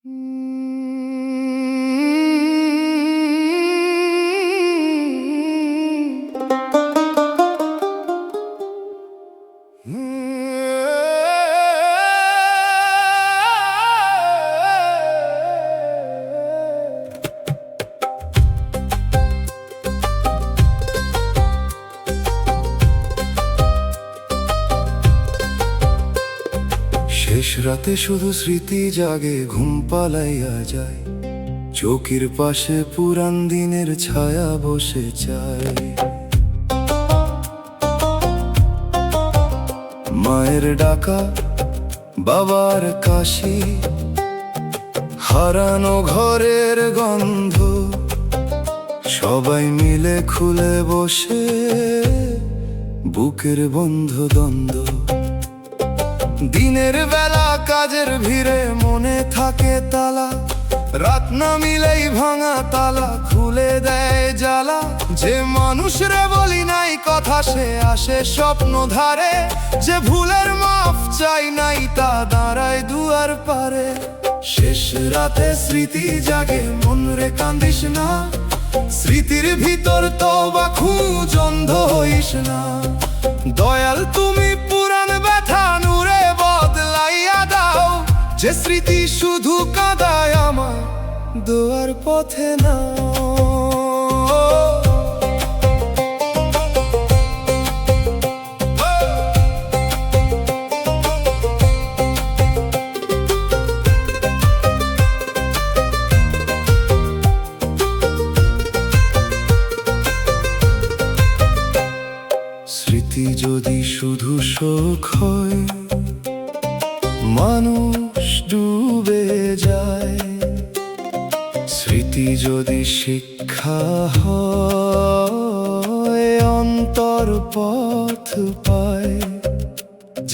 শেষ রাতে শুধু স্মৃতি জাগে, ঘুম পালাইয়া যায়, চৌকির পাশে পুরান দিনের ছায়া বসে চায়। মায়ের ডাকা, বাবার কাশি, হারানো ঘরের গন্ধ, সবাই মিলে খুলে বসে বুকের বন্ধ দ্বন্দ্ব। দিনের বেলা কাজের ভিড়ে মনে থাকে তালা, রাত না মিলেই ভাঙা তালা খুলে দেয় জ্বালা। যে মানুষরে বলি নাই কথা সে আসে স্বপ্ন ধারে, যে ভুলের মাফ চাই নাই তা দাঁড়ায় দুয়ার পারে। শেষ রাতে স্মৃতি জাগে, মন রে কান্দিস না, স্মৃতির ভিতর তওবা খুঁজ, অন্ধ হইস না। দয়াল তুমি পুরান ব্যথা নূরে বদলাইয়া দাও, যে স্মৃতি শুধু কাঁদায় আমার দোয়ার পথে না। স্মৃতি যদি শুধু শোক হয়, মানুষ ডুবে যায়। স্মৃতি যদি শিক্ষা হয়, অন্তর পথ পায়।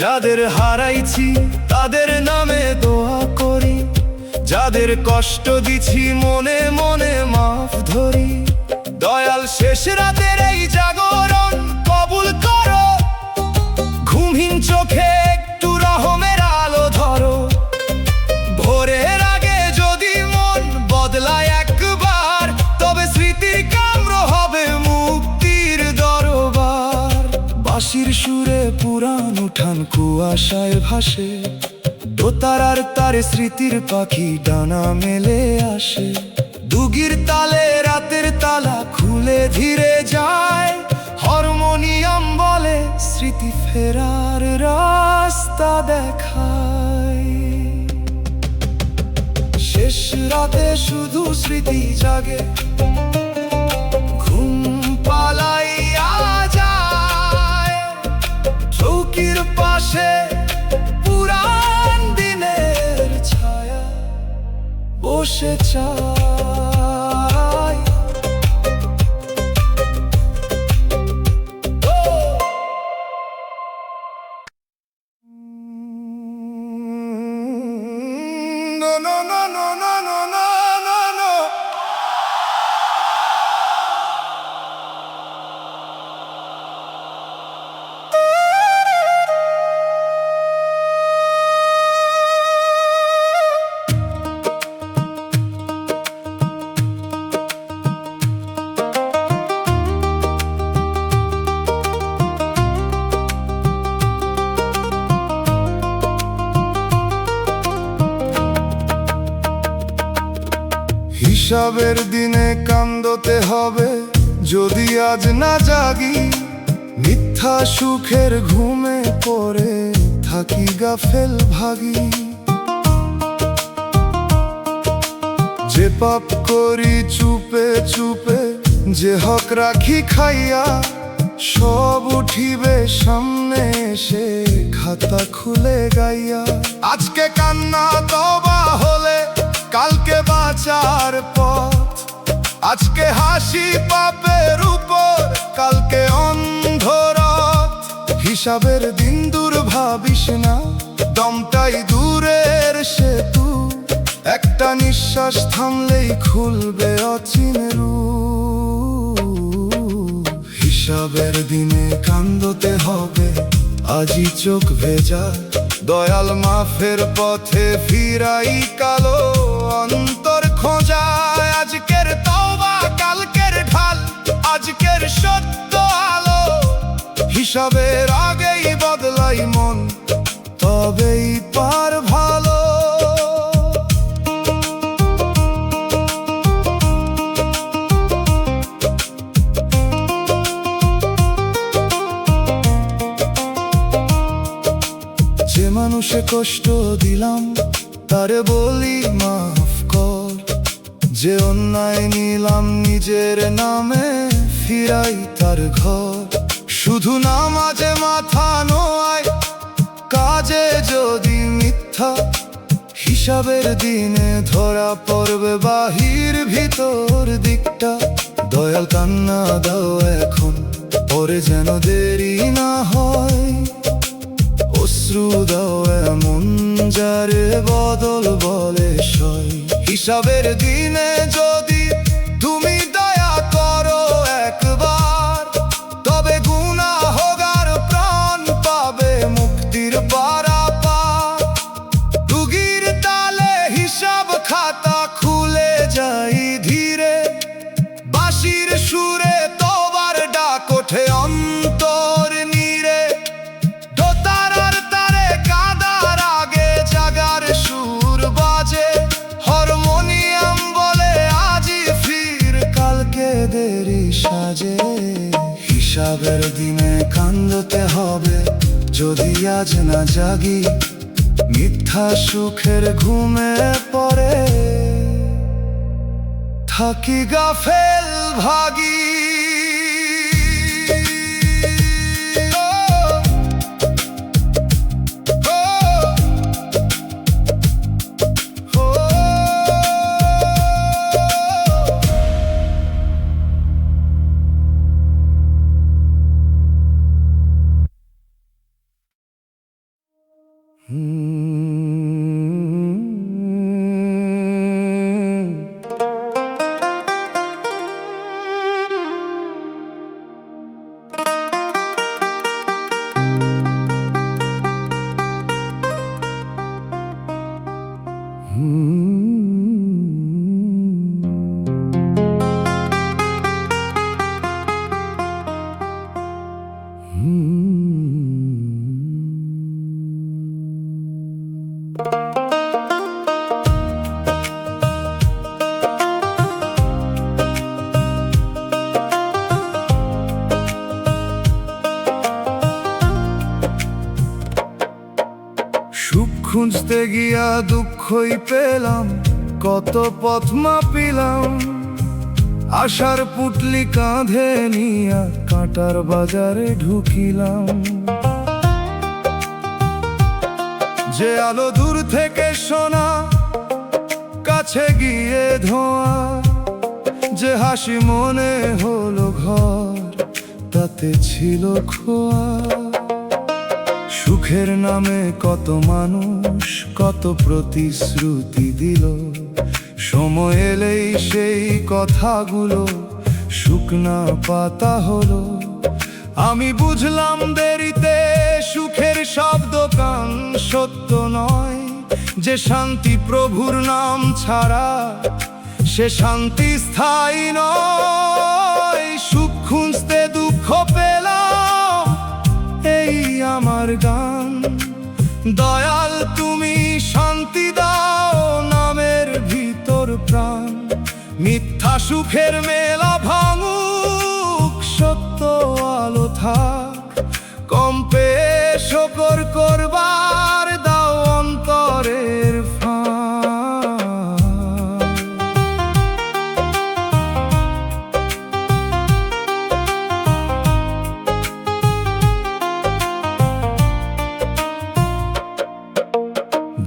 যাদের হারাইছি তাদের নামে দোয়া করি, যাদের কষ্ট দিছি মনে মনে মাফ ধরি। দয়াল শেষ রাতের এই জাগরণ কবুল করো, ঘুমহীন চোখে একটু রহমের আলো ধরো। ভোরের আগে যদি মন বদলায় একবার, তবে স্মৃতির কামড় হবে মুক্তির দরবার। বাঁশির সুরে পুরান উঠান কুয়াশায় ভাসে, দোতারার তারে স্মৃতির পাখি ডানা মেলে আসে। দুগির তালে রাতের তালা খুলে ধীরে যায়, হারমোনিয়াম বলে স্মৃতি ফেরার রাস্তা দেখায়। শেষ রাতে শুধু স্মৃতি জাগে, ঘুম পালাইয়া যায়, চৌকির পাশে পুরান দিনের ছায়া বসে চায়। হিসাবের দিনে কান্দতে হবে যদি আজ না জাগি, মিথ্যা সুখের ঘুমে পড়ে থাকি গাফেল ভাগী। যে পাপ করি চুপে চুপে, যে হক রাখি খাইয়া, সব উঠিবে সামনে এসে খাতা খুলে গাইয়া। আজকে কান্না তওবা হলে কালকে বাঁচার পথ, আজকে হাসি পাপের উপর কালকে অন্ধরথ। হিসাবের দিন দূর ভাবিস না, দমটাই দূরের সেতু, একটা নিঃশ্বাস থামলেই খুলবে অচিন রূপ। হিসাবের দিনে কান্দতে হবে আজই চোখ ভেজা, দয়াল মাফের পথে ফিরাই কালো সত্য আলো, হিসাবের আগেই বদলাই মন, তবেই পার ভালো। যে মানুষে কষ্ট দিলাম তারে বলি মাফ কর, যে অন্যায় নিলাম নিজের নামে ফিরাই তার ঘর। শুধু নামাজে মাথা নোয়ায়, কাজে যদি মিথ্যা, হিসাবের দিনে ধরা পড়বে বাহির ভিতর দিকটা। দয়াল কান্না দাও এখন, পরে যেন দেরি না হয়। অশ্রু দাও এমন যারে বদল বলে সয়। হিসাবের দিনে যদি তুমি দয়া করো একবার, তবে গুনাহগার প্রাণ পাবে মুক্তির পারাপার। ডুগির তালে হিসাব খাতা খুলে যাই ধীরে, বাঁশির সুরে তোবার ডাক ওঠে অন্তর নীরে। দোতারার তারে কাদার আগে জাগার সুর বাজে, হারমোনিয়াম বলে আজই ফির কালকে দেরি সাজে। হিসাবের দিনে কান্দতে হবে যদি আজ না জাগি, মিথ্যা সুখের ঘুমে পড়ে থাকি গাফেল ভাগী। সুখ খুঁজতে গিয়া দুঃখই পেলাম, কত পথ মাপিলাম। আশার পুটলি কাঁধে নিয়া কাঁটার বাজারে ঢুকিলাম। যে আলো দূর থেকে শোনা, কাছে গিয়ে ধোঁয়া। যে হাসি মনে হলো ঘর, তাতে ছিল খোয়া। সুখের নামে কত মানুষ কত প্রতিশ্রুতি দিল, সময় এলেই সেই কথাগুলো শুকনা পাতা হলো। আমি বুঝলাম দেরিতে সুখের সব দোকান সত্য নয়। যে শান্তি প্রভুর নাম ছাড়া, সে শান্তি স্থায়ী নয়। সুখ খুঁজতে দুঃখ পেলাম, এই আমার গান। দয়াল তুমি শান্তি দাও নামের ভিতর প্রাণ। মিথ্যা সুখের মেলা ভাঙুক, সত্য আলো থাক। কম্পে শকর করবার দাও অন্তরের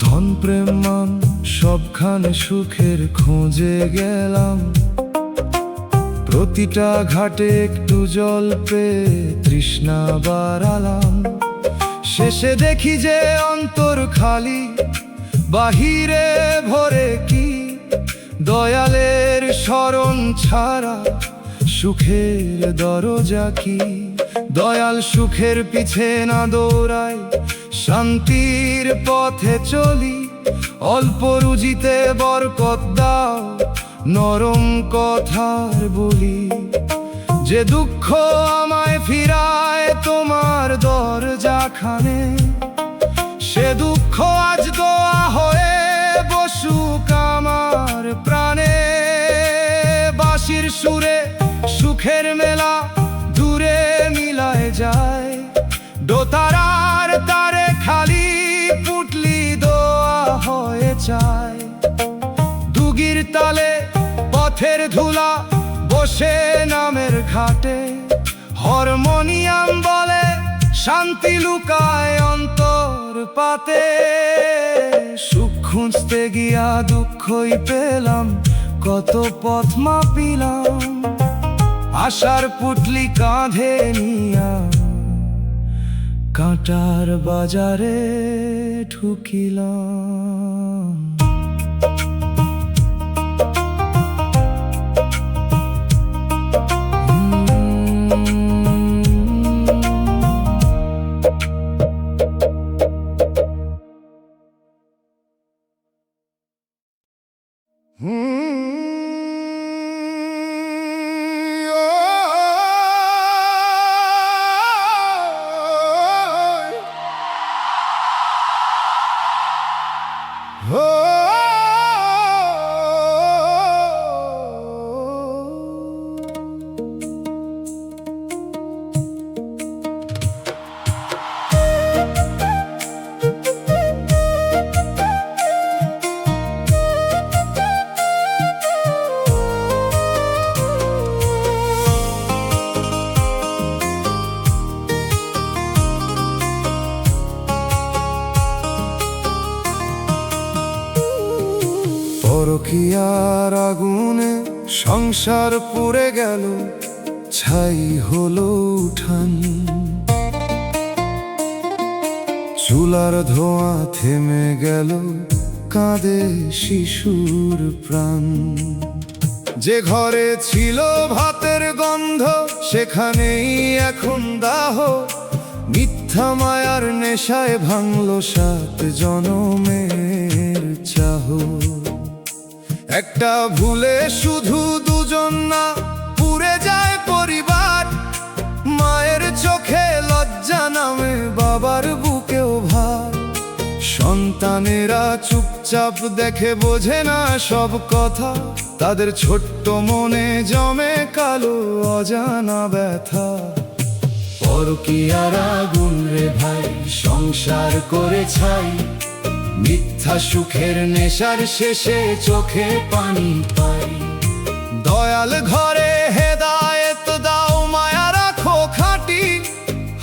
ধন প্রেম মান সবখানে সুখের খোঁজে গেলাম। প্রতিটা ঘাটে একটু জল পেয়ে তৃষ্ণা বাড়ালাম। শেষে দেখি যে অন্তর খালি, বাহিরে ভরে কি। দয়ালের শরণ ছাড়া সুখের দরজা কি। দয়াল সুখের পিছে না দৌড়ায়, শান্তির পথে চলি। অল্প রুজিতে বরকত দাও, নরম কথার বলি। যে দুঃখ আমায় ফিরায় তোমার দরজাখানে, সে দুঃখ আজ দোয়া হয়ে বসুক আমার প্রাণে। বাঁশির সুরে সুখের মেলা দূরে মিলায় যায়, দোতারার তারে খালি পুটলি দোয়া হয়ে যায়। দুগির তালে পথের ধুলা বসে নামের ঘাটে, হারমোনিয়াম বলে শান্তি লুকায় অন্তর পাতে। সুখ খুঁজতে গিয়া দুঃখই পেলাম, কত পথ মাপিলাম, আশার পুটলি কাঁধে নিয়া কাঁটার বাজারে ঢুকিলাম। পরকীয়ার আগুনে সংসার পুড়ে গেল, ছাই হলো উঠান। চুলার ধোঁয়া থেমে গেল, কাঁদে শিশুর প্রাণ। যে ঘরে ছিল ভাতের গন্ধ, সেখানেই এখন দাহ। মিথ্যা মায়ার নেশায় ভাঙল 7 জনমের চাহ। একটা ভুলে শুধু দুজন না, পুড়ে যায় পরিবার। মায়ের চোখে লজ্জা নামে, বাবার বুকেও ভার। সন্তানেরা চুপচাপ দেখে, বোঝে না সব কথা। তাদের ছোট্ট মনে জমে কালো অজানা ব্যথা। পরকীয়ার আগুন রে ভাই, সংসার করে ছাই। মিথ্যা সুখের নেশার শেষে চোখে পানি পাই। দয়াল ঘরে হেদায়েত দাও, মায়া রাখো খাঁটি।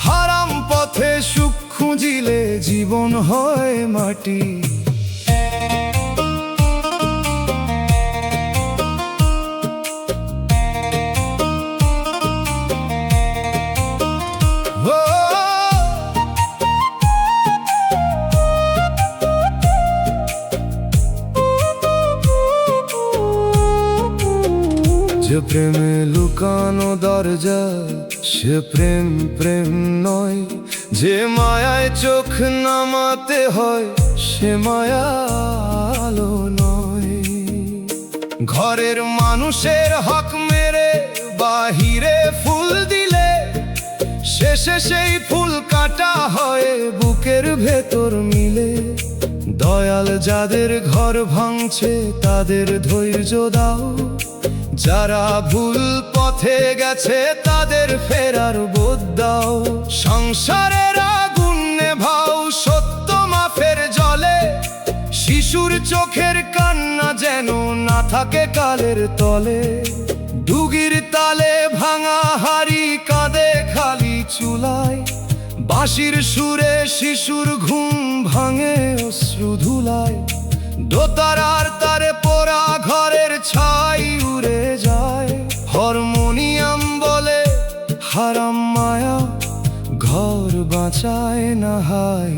হারাম পথে সুখ খুঁজিলে জীবন হয় মাটি। যে প্রেমে লুকানো দরজা, সে প্রেম প্রেম নয়। যে মায়ায় চোখ নামাতে হয়, সে মায়া আলো নয়। ঘরের মানুষের হক মেরে বাহিরে ফুল দিলে, শেষে সেই ফুল কাটা হয় বুকের ভেতর মিলে। দয়াল যাদের ঘর ভাঙছে, তাদের ধৈর্য দাও। যারা ভুল পথে গেছে, তাদের ফেরার বোধ দাও। সংসারের আগুন নেভাও সত্য মাফের জলে। শিশুর চোখের কান্না যেন না থাকে কালের তলে। ডুগির তালে ভাঙা হাড়ি কাঁদে খালি চুলায়। বাঁশির সুরে শিশুর ঘুম ভাঙে অশ্রু ধুলায়। দোতারার তারে পোড়া ঘরের ছাই উড়ে যায়। হারমোনিয়াম বলে হারাম মায়া, ঘর বাঁচায় না হাই।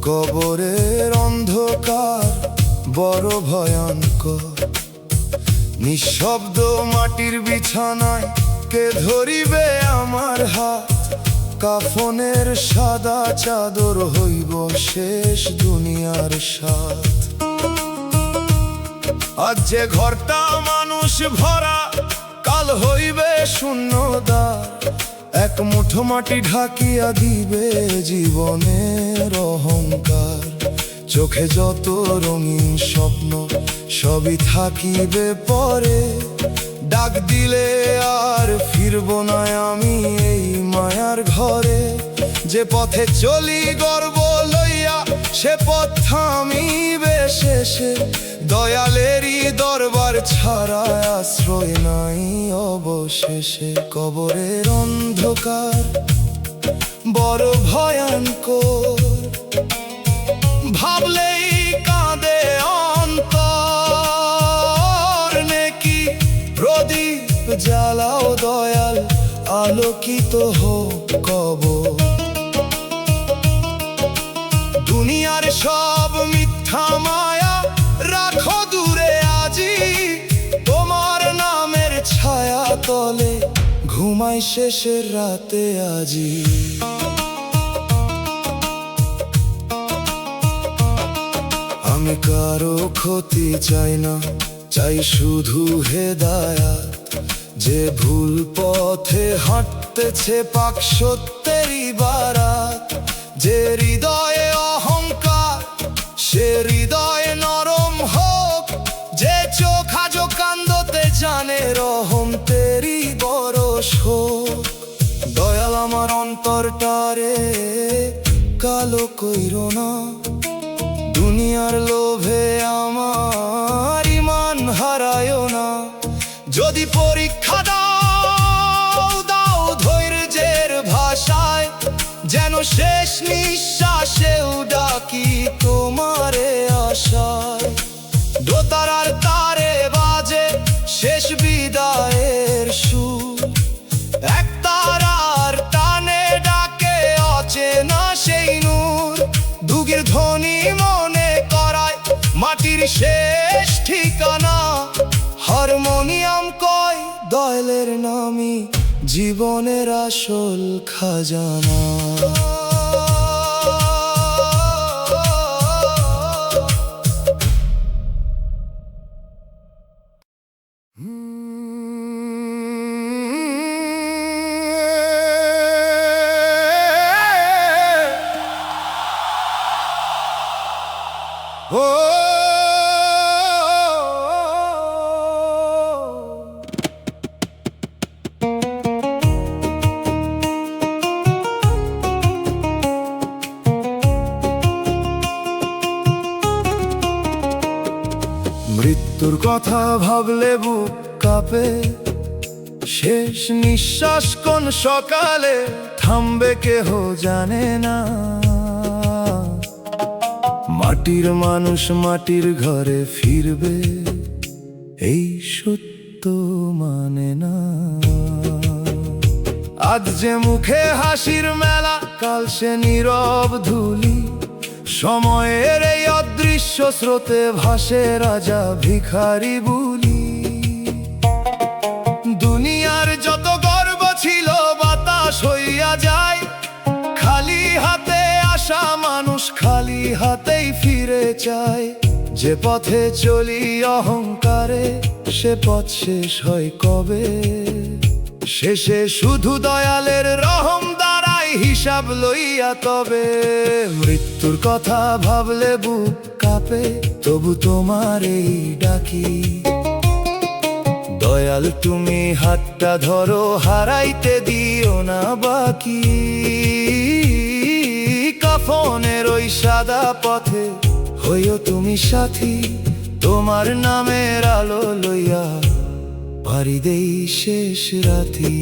কবরের অন্ধকার বড় ভয়ঙ্কর। নিঃশব্দ মাটির বিছানায় কে ধরিবে আমার হাত? কাফনের সাদা চাদর হইব শেষ দুনিয়ার সাথ। আজ যে ঘরটা মানুষ ভরা, কাল হইবে শূন্যদ্বার। এক মুঠো মাটি ঢাকিয়া দিবে জীবনের অহংকার। চোখে যত রঙিন স্বপ্ন সবই থাকিবে পরে। ডাক দিলে আর ফিরব না আমি এই মায়ার ঘরে। যে পথে চলি গর্ব লইয়া, সে পথ থামিবে শেষে। দয়ালেরই দরবার ছাড়া আশ্রয় নাই অবশেষে। কবরের অন্ধকার বড় ভয়ঙ্কর, ভাবলেই কাঁদে অন্তর। নেকি প্রদীপ জ্বালাও দয়াল, আলোকিত হোক কবর। দুনিয়ার সব মিথ্যা মায়া রাখো দূরে আজি। তোমার নামের ছায়া তলে ঘুমাই শেষের রাতে আজি। আমি কারো ক্ষতি চাই না, চাই শুধু হেদায়াত। যে ভুল পথে হাঁটতেছে পাক সত্যেরই বারাত। যে হৃদয়ে অহংকার, সে হৃদয়ে নরম হোক। যে চোখ আজো কান্দতে জানে, রহম তেরি বরস হোক। দয়াল আমার অন্তরটারে কালো কইরো না। দুনিয়ার লোভে আমার ইমান হারায়ও না। যদি পরীক্ষা দাও ধৈর্যের ভাষায়, যেন শেষ নিঃশ্বাসেও ডাকি তোমারে আশায়। দোতারার তারে বাজে শেষ বিদায়ের সুর। এক তারার টানে ডাকে অচেনা সেই নূর। দুগির ধ্বনি মনে করায় মাটির শেষ ঠিকানা। হারমোনিয়াম কয় দয়ালের নামই জীবনের আসল খাজানা। মৃত্যুর কথা ভাবলে বুক কাঁপে। শেষ নিঃশ্বাস কোন সকালে থামবে কেহ জানে না। মাটির মানুষ মাটির ঘরে ফিরবে, এই সত্য মানে না। আজ যে মুখে হাসির মেলা, কাল সে নীরব ধুলি। সময়ের এই অদৃশ্য স্রোতে ভাসে রাজা ভিখারি বুলি। দুনিয়ার যত গর্ব ছিল বাতাস হইয়া যায়। খালি হাতে আসা মানুষ খালি হাতেই ফিরে চায়। যে পথে চলি অহংকারে, সে পথ শেষ হয় কবে? শেষে শুধু দয়ালের রহম দ্বারাই হিসাব লইয়া তবে। মৃত্যুর কথা ভাবলে বুক কাঁপে, তবু তোমার এই ডাকি। দয়াল তুমি হাতটা ধরো, হারাইতে দিও না বাকি। কাফনের ওই সাদা পথে হইও তুমি সাথী। তোমার নামের আলো লইয়া পারি দেই শেষ রাতি।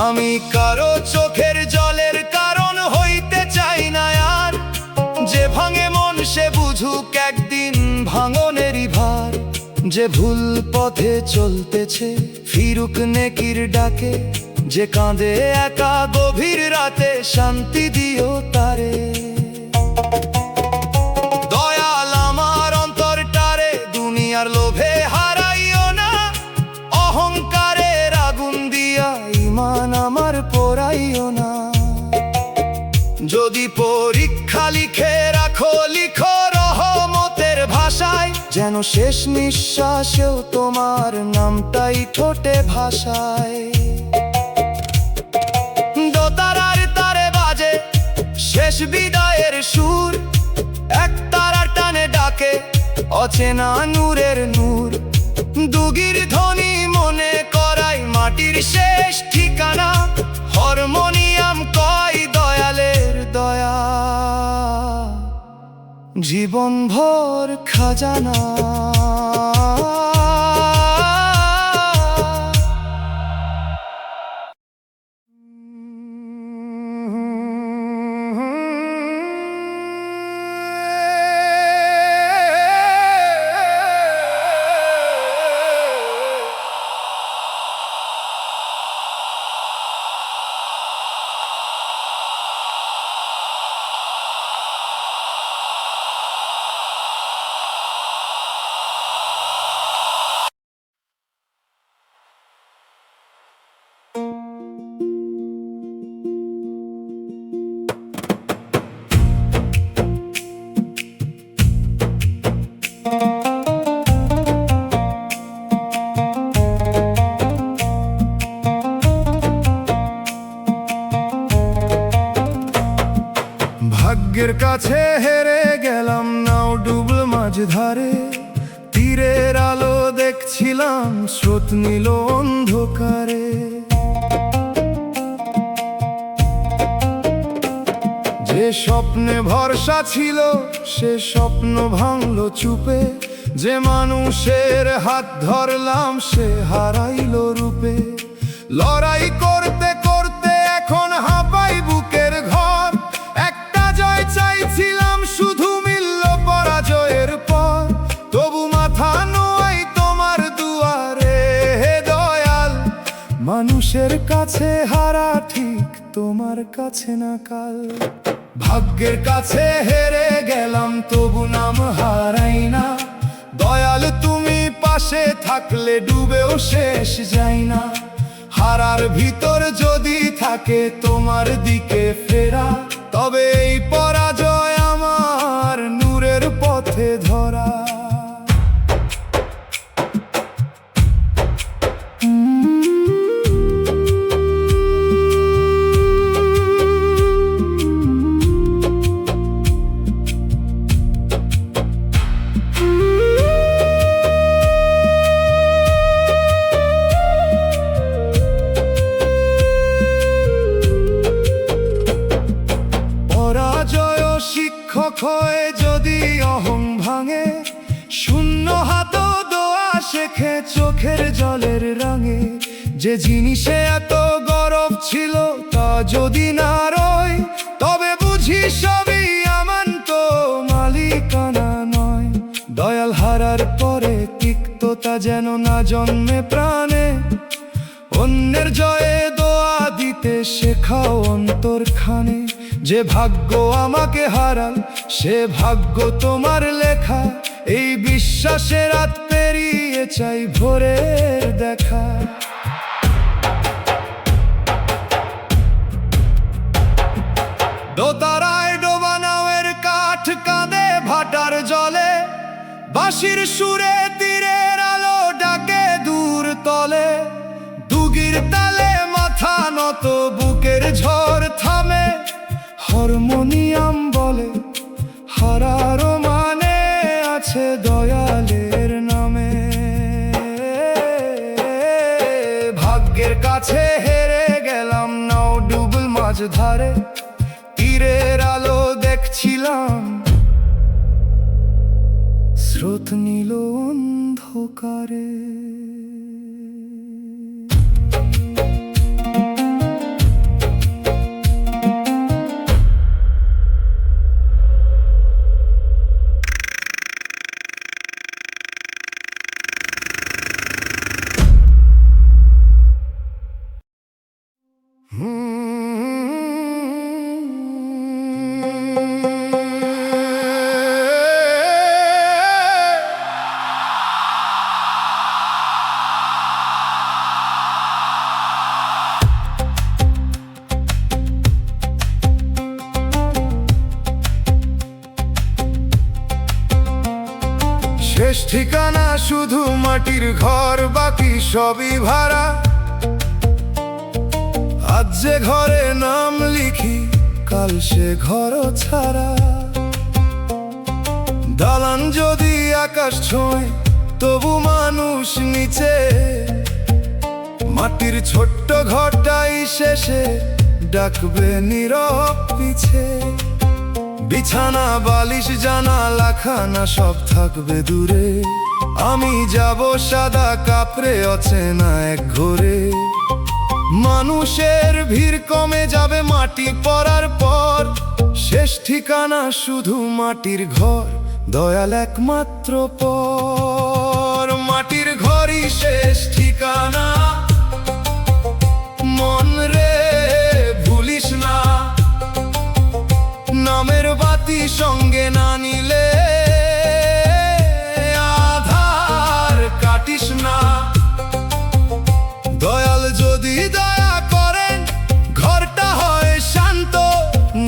আমি কারো চোখের জলের কারণ হইতে চাই না আর। যে ভাঙে মন সে বুঝুক একদিন ভাঙনেরই ভার। যে ভুল পথে চলতেছে ফিরুক নেকির ডাকে, যে কাঁদে একা গভীর রাতে শান্তি দিও তারে। দয়াল আমার অন্তরটারে দুনিয়ার লোভে হারাইও না, অহংকারের আগুন দিয়া ঈমান আমার পোড়াইও না। যদি পরীক্ষা লিখে রাখো লিখো রহমতের ভাষায়, যেন শেষ নিঃশ্বাসেও তোমার নামটাই ঠোঁটে ভাষায়। দোতারার তারে বাজে শেষ বিদায়ের সুর, এক তারার টানে ডাকে অচেনা নূরের নূর। দুগির ধ্বনি মনে করাই মাটির শেষ ঠিকানা, হারমোনিয়াম কয় দয়ালের দয়া জীবন ভর খাজানা। ভাগ্যের কাছে হেরে গেলাম নাও ডুবল মাঝ ধারে, তীরের আলো দেখছিলাম স্রোত নীল অন্ধকারে। যে স্বপ্নে ভরসা ছিল সে স্বপ্ন ভাঙলো চুপে, যে মানুষের হাত ধরলাম সে হারাইলো রূপে। লড়াই করতে করতে এখন হাঁপাই বুকের ঘর, একটা জয় চাইছিলাম শুধু মিলল পরাজয়ের পর। তবু মাথা নোয়াই তোমার দুয়ারে হে দয়াল, মানুষের কাছে হারা ঠিক তোমার কাছে না কাল। ভাগ্যের কাছে হেরে গেলাম তবু নাম হারাই না, দয়াল তুমি পাশে থাকলে ডুবেও শেষ যাই না। হারার ভিতর যদি থাকে তোমার দিকে ফেরা, তবে এই পরাজয় আমার নূরের পথে ধরা। শিক্ষক হয়ে যদি অহং ভাঙে, শূন্য হাত দোয়া শেখে চোখের জলের রঙে। যে জিনিসে এত গরব ছিল তা যদি না রয়, তবে বুঝি সবই আমান্ত মালিকানা নয়। দয়াল হারার পরে তিক্ততা যেন না জন্মে প্রাণে, অন্যের জয়ে দোয়া দিতে শেখাও অন্তরখানে। যে ভাগ্য আমাকে হারাল সে ভাগ্য তোমার লেখা, এই বিশ্বাসে রাত পেরিয়ে চাই ভোরের দেখা। দোতারায় ডোবা নাওয়ের কাঠ কাঁদে ভাটার জলে, বাঁশির সুরে তীরের আলো ডাকে দূর তলে। দুগির তালে মাথা নত বুকের ঝড় থামে, হারমোনিয়াম বলে হারারও মানে আছে দয়ালের নামে। ভাগ্যের কাছে হেরে গেলাম নাও ডুবল মাঝ ধারে, তীরের আলো দেখছিলাম স্রোত নীল অন্ধকারে। ঠিকানা শুধু মাটির ঘর, বাকি সবই ভাড়া। আজ যে ঘরে নাম লিখি, কাল সে ঘর ছাড়া। দালান যদি আকাশ ছোঁয়, তবু মানুষ নিচে। মাটির ছোট্ট ঘরটাই শেষে ডাকবে নীরব পিছে। বিছানা বালিশ জানালা খানা সব থাকবে দূরে। আমি যাব সাদা কাপড়ে অচেনা এক ঘরে। মানুষের ভিড় কমে যাবে মাটি পড়ার পর। শেষ ঠিকানা শুধু মাটির ঘর, দয়াল একমাত্র পর। মাটির ঘরই শেষ ঠিকানা, মন রে ভুলিস না। নামের বাতি সঙ্গে না নিলে আধার কাটিস না। দয়াল যদি দয়া করেন, ঘরটা হয় শান্ত।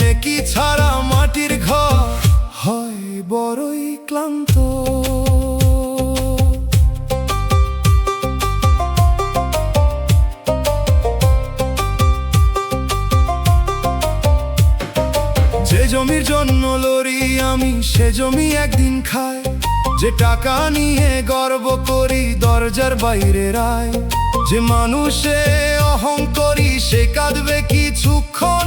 নেকি ছাড়া মাটির ঘর হয় বড়ই ক্লান্ত। যে জমির জন্য লড়ি আমি, সে জমি একদিন খায়। যে টাকা নিয়ে গর্ব করি, দরজার বাইরে রায়। যে মানুষে অহংকারী, সে কাঁদবে কিছুক্ষণ।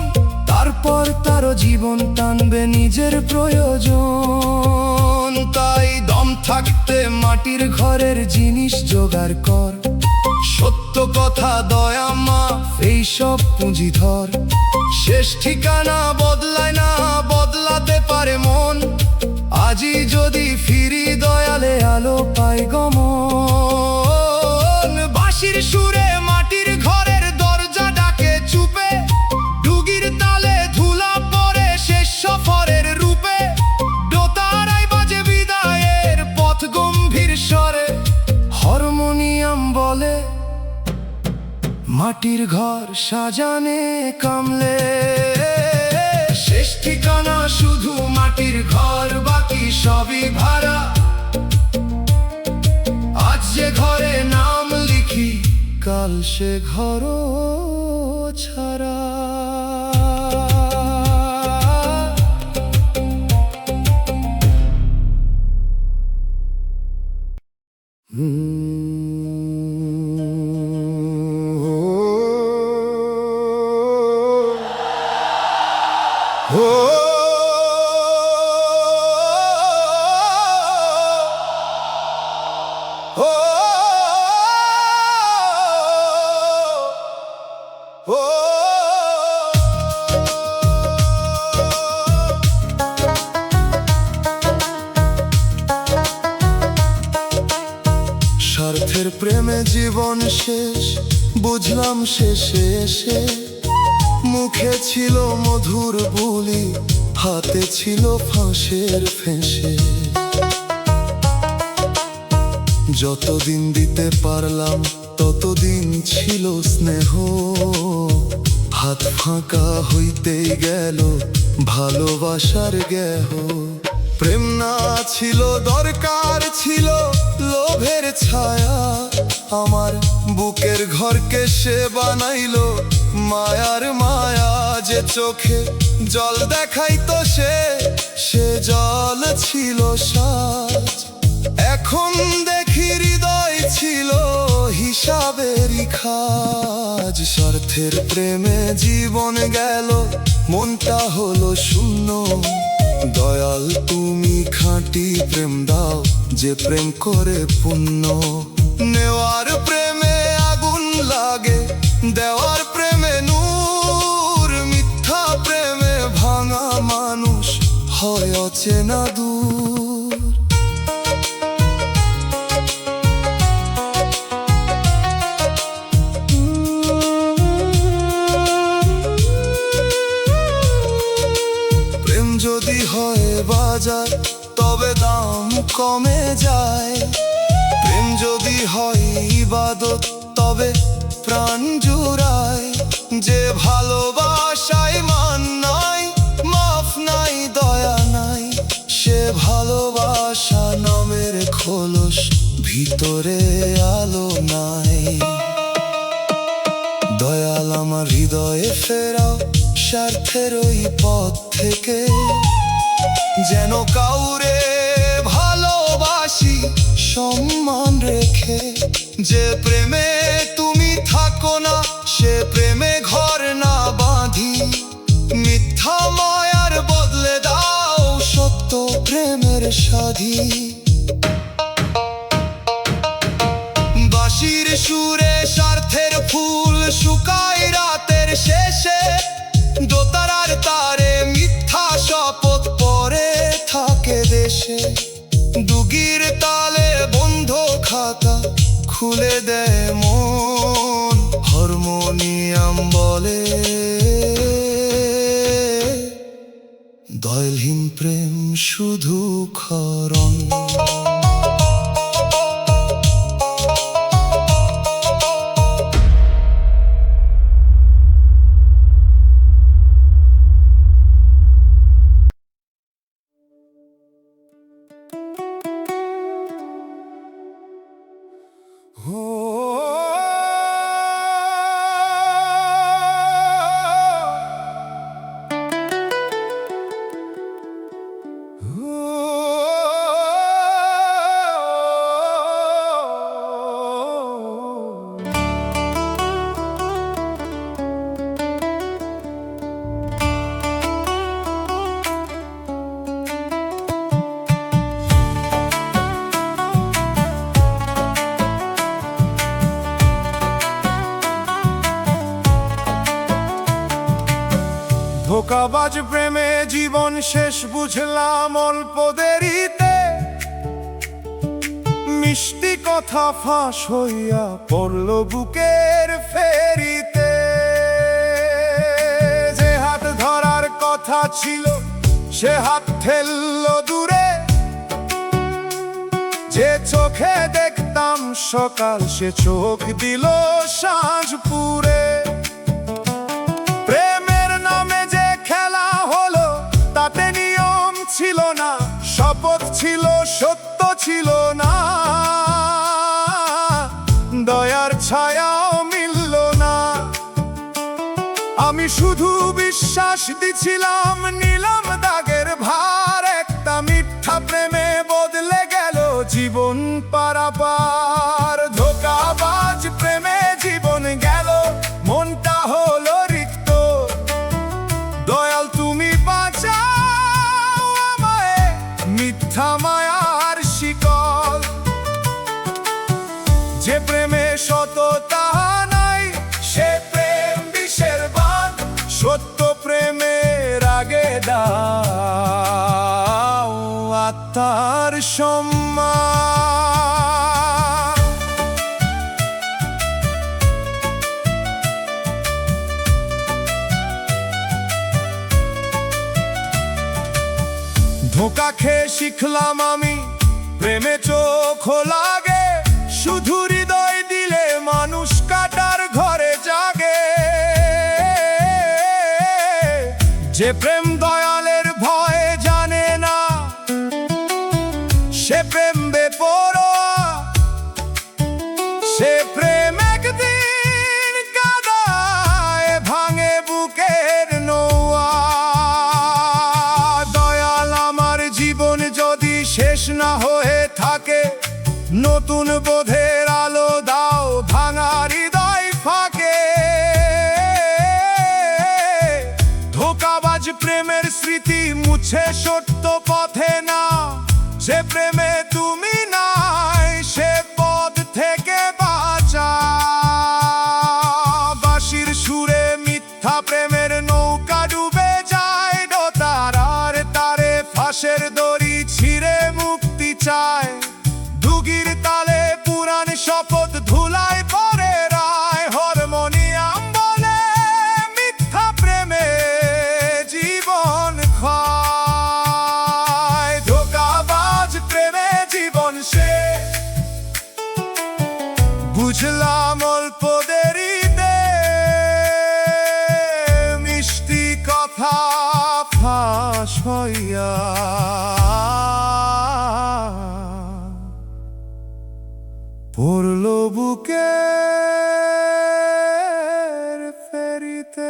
তারপর তারও জীবন টানবে নিজের প্রয়োজন। তাই দম থাকতে মাটির ঘরের জিনিস জোগাড় কর। সত্য কথা দয়া মাফ এইসব পুঁজি ধর। শেষ ঠিকানা বদলায় না, বদলাতে পারে মন। আজই যদি ফিরি দয়ালে আলো পাই গমন। বাঁশির সুরে মাটির ঘরের দরজা ডাকে চুপে। ডুগির তালে ধুলা পড়ে শেষ সফরের রূপে। দোতারায় বাজে বিদায়ের পথ গম্ভীর স্বরে। হারমোনিয়াম বলে মাটির ঘর সাজানে কামলে। শেষ ঠিকানা শুধু মাটির ঘর, বাকি সবই ভাড়া। আজ যে ঘরে নাম লিখি, কাল সে ঘর ছাড়া। স্বার্থের প্রেমে জীবন শেষ, বুঝলাম শেষে এসে। মুখে ছিল মধুর বুলি, হাতে ছিল ফাঁসের ফেঁসে। যতদিন দিতে পারলাম ততদিন ছিল স্নেহ। হাত ফাঁকা হইতেই গেল ভালোবাসার গেহ। প্রেম না ছিল দরকার ছিল লোভের ছায়া। আমার বুকের ঘরকে সে বানাইলো মায়ার মায়া। যে চোখে জল দেখাইতো সে জল ছিল সাজ। এখন দেখি হৃদয় ছিল হিসাবেরই খাজ। স্বার্থের প্রেমে জীবন গেল, মনটা হলো শূন্য। দয়াল তুমি খাঁটি প্রেম দাও, যে প্রেম করে পুণ্য। নেওয়ার প্রেমে আগুন লাগে, দেওয়ার প্রেমে নূর। মিথ্যা প্রেমে ভাঙা মানুষ হয় অচেনা দূর। প্রেম যদি হয় বাজার, তবে দাম কমে যায়। প্রেম যদি হয় ইবাদত, তবে প্রাণ জুড়ায়। যে ভালোবাসায় মান নাই, মাফ নাই, দয়া নাই, সে ভালোবাসা নামের খোলস ভিতরে আলো নাই। দয়াল আমার হৃদয়ে ফেরাও স্বার্থের ওই পথ থেকে, যেন কাউরে ভালোবাসি সম্মান রেখে। যে প্রেমে তুমি থাকো না সে প্রেমে ঘর না বাঁধি, মিথ্যা মায়ার বদলে দাও সত্য প্রেমের সাধি। বাঁশির সুরে স্বার্থের ফুল শুকায় রাতের শেষে, দোতারার তারে মিথ্যা শপথ পরে থাকে দেশে। দুগির তালে বন্ধ খাতা খুলে দেয় মন, হারমোনিয়াম বলে দয়ালহীন প্রেম শুধু ক্ষরণ। ধোঁকাবাজ প্রেমে জীবন শেষ বুঝলাম অল্প দেরিতে, মিষ্টি কথা ফাঁস হইয়া পড়ল বুকের ফেরিতে। যে হাত ধরার কথা ছিল সে হাত ঠেলল দূরে, যে চোখে দেখতাম সকাল সে চোখ দিল সাঁঝ পুরে। ছিল না শপথ ছিল সত্য ছিল না, দয়ার ছায়াও মিলল না। আমি শুধু বিশ্বাস দিছিলাম নিলাম দাগের ভার, একটা মিথ্যা প্রেমে বদলে গেল জীবন পারাপার। ধোঁকাবাজ প্রেমে জীবন গেল মনটা হলো রিক্ত, দয়াল তুমি বাঁচা মিথ্যা মায়ার শিকল। যে প্রেমে সততা নাই সে প্রেম বিষের বান, সত্য প্রেমের আগে দাও আত্মার সম্মান। ধোঁকা খেয়ে শিখলাম আমি প্রেমে চোখ লাগে, শুধু হৃদয় দিলে মানুষ কাটার ঘরে জাগে। যে প্রেম দয়ালের ভয় জানে না সে প্রেম বেপরোয়া, সে প্রেম একদিন কাদায় ভাঙে বুকের নৌয়া। জীবন যদি শেষ না হয়ে থাকে নতুন বোধের আলো দাও ভাঙা হৃদয় ফাঁকে। ধোঁকাবাজ প্রেমের স্মৃতি মুছে সত্য পথে না, যে প্রেমে তুমি নাই সে পথ থেকে বাঁচা। বাঁশির সুরে মিথ্যা প্রেমের নৌকা ডুবে যায়, দোতারার তারে ফাঁসের দড়ি ছিঁড়ে মুক্তি চায়। দুগির তালে পুরাণ শপথ ধুলায় পরে রায়, হারমোনিয়াম বলে মিথ্যা প্রেমে জীবন খায়। ধোঁকাবাজ প্রেমে জীবন সে বুঝলাম অল্প দেরিতে, মিষ্টি কথা ফাঁস হইয়া ভরলো বুকে ফেরিতে।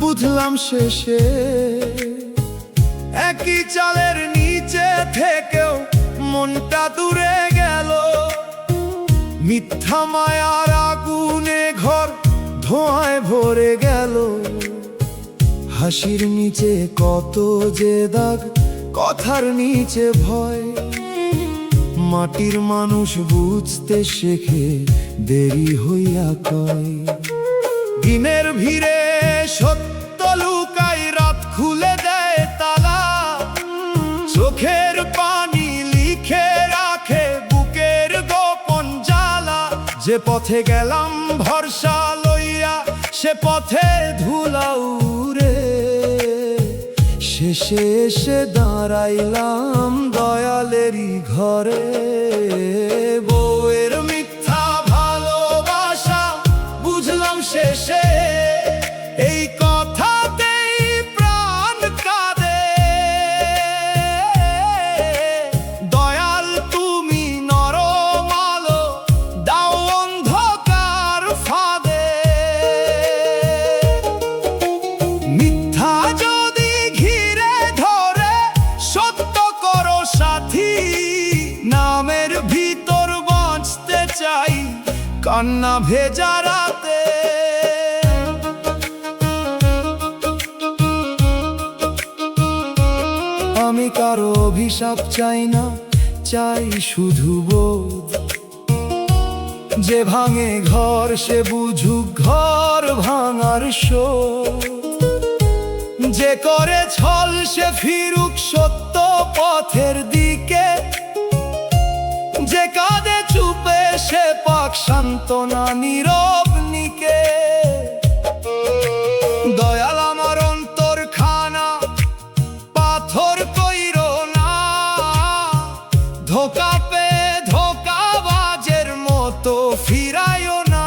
বুঝলাম শেষে একই চালের নিচে থেকেও মনটা দূরে গেল। মিথ্যা মায়ার আগুনে ঘর ধোঁয়ায় ভরে গেল। হাসির নিচে কত যে দাগ, কথার নিচে ভয়। মাটির মানুষ বুঝতে শেখে দেরি হইয়া কয়। দিনের ভিড়ে সত্য লুকাই, রাত খুলে দেয় তালা। চোখের পানি লিখে রাখে বুকের গোপন জ্বালা। যে পথে গেলাম ভরসা লইয়া, সে পথে ধুলা উড়ে। শেষে এসে দাঁড়াইলাম দয়ালেরই ঘরে। বউয়ের মিথ্যা ভালোবাসা বুঝলাম শেষে, এই কথাতেই প্রাণ কাঁদে। দয়াল তুমি নরম আলো দাও অন্ধকার ফাঁদে। মিথ্যা যদি ঘিরে ধরে সত্য করো সাথী। নামের ভিতর বাঁচতে চাই কান্না ভেজা রাতে। আমি কারো অভিশাপ চাই না, চাই শুধু বোধ। যে ভাঙে ঘর সে বুঝুক ঘর ভাঙার শোধ। যে করে ছল সে ফিরুক সত্য পথের দিকে। যে কাঁদে চুপে সে পাক সান্ত্বনা নীরব নিকে। দয়াল আমার অন্তর খানা পাথর কইরো না। ধোকা পে ধোকাবাজের মতো ফিরাইও না।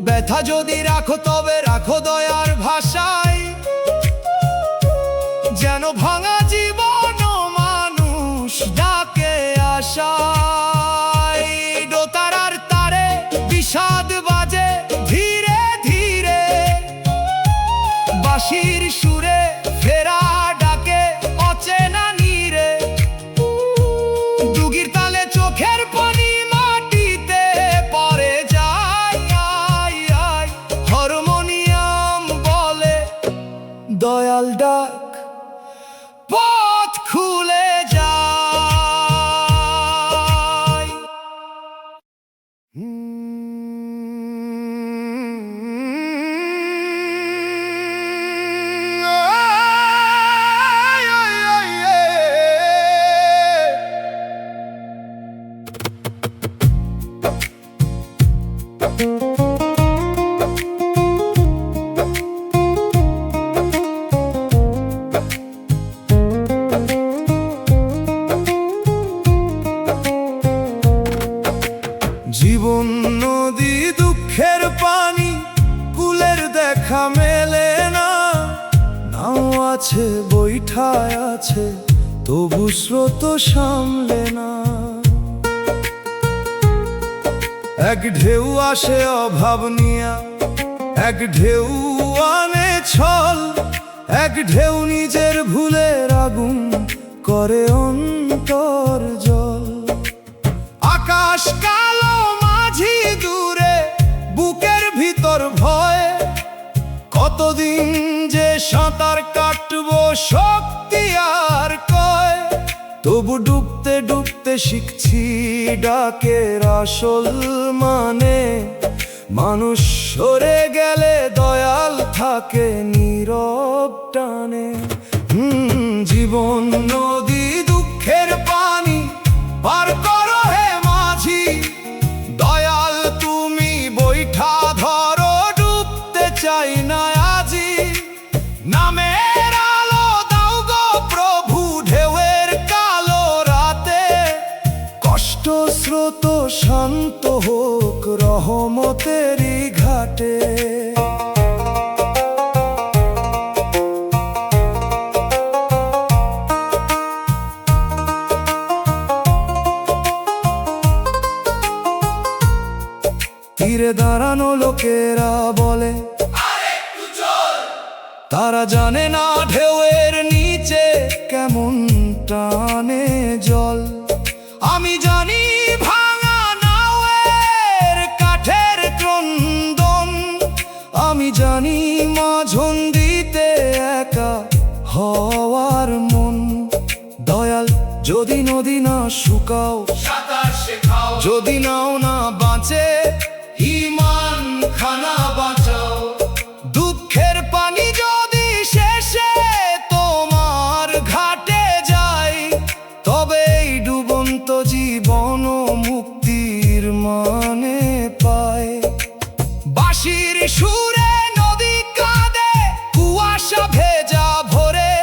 ব্যথা যদি রাখো তবে রাখো দয়ার ভাষায়। যেন ভাঙা জীবন মানুষ ডাকে আশায়। দোতারার তারে বিষাদ বাজে ধীরে ধীরে। বাঁশির সুরে ফেরা ডাকে অচেনা নীরে। দুগির তালে চোখের পানি মাটিতে পড়ে যায়। হারমোনিয়াম বলে দয়াল ডাক, পথ খুলে যায়। জীবন নদী দুঃখের পানি, কুলের দেখা মেলে না। নাও আছে বৈঠায় আছে তবু স্রোত সামলে না। এক ঢেউ আসে অভাব নিয়া, এক ঢেউ আনে ছল। এক ঢেউ নিজের ভুলের আগুন করে অন্তর জল। আকাশ কালো মাঝি দূরে, বুকের ভিতর ভয়। কতদিন যে সাঁতার কাটবো শক্তি আর কয়। তবু ডুবতে ডুবতে শিখছি ডাকের আসল মানে। মানুষ সরে গেলে দয়াল থাকে নীরব টানে। জীবন নদী দুঃখের পানি পার করো হে মাঝি। দয়াল তুমি বৈঠা ধরো, ডুবতে চাই না আজি। নামের আলো দাও গো প্রভু ঢেউয়ের কালো রাতে। কষ্ট স্রোত শান্ত হোক রহমতেরই ঘাটে। তীরে দাঁড়ানো লোকেরা বলে তারা জানে না ঢেউয়ের নিচে কেমন টানে জল। আমি জানি ভাঙা নাওয়ের কাঠের ক্রন্দন। আমি জানি মাঝন দিতে একা হওয়ার মন। দয়াল যদি নদী না শুকাও, সাঁতার শেখাও। যদি নাও না বাঁচে ঈমান খানা বাঁচাও। দুঃখের পানি যদি শেষে তোমার ঘাটে যায়, তবে এই ডুবন্ত জীবন মুক্তির মানে পায়। বাঁশির সুরে নদী কাঁদে, কুয়াশা ভেজা ভোরে,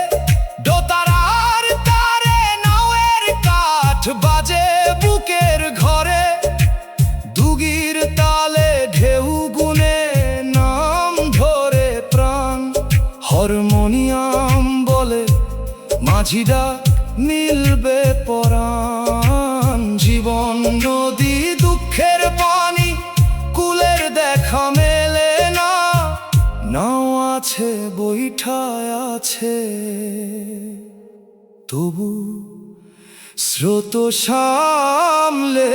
দোতারার তারে নাওয়ের কাঠ বাজে বুকের ঘরে। দুগির তালে ঢেউ গুনে নাম ধরে প্রাণ, হারমোনিয়াম বলে মাঝি ডাক মিলবে পরাণ। জীবন নদী দুঃখের পানি, কুলের দেখা মেলে না। নাও আছে বৈঠায় আছে, তবু স্রোত সামলে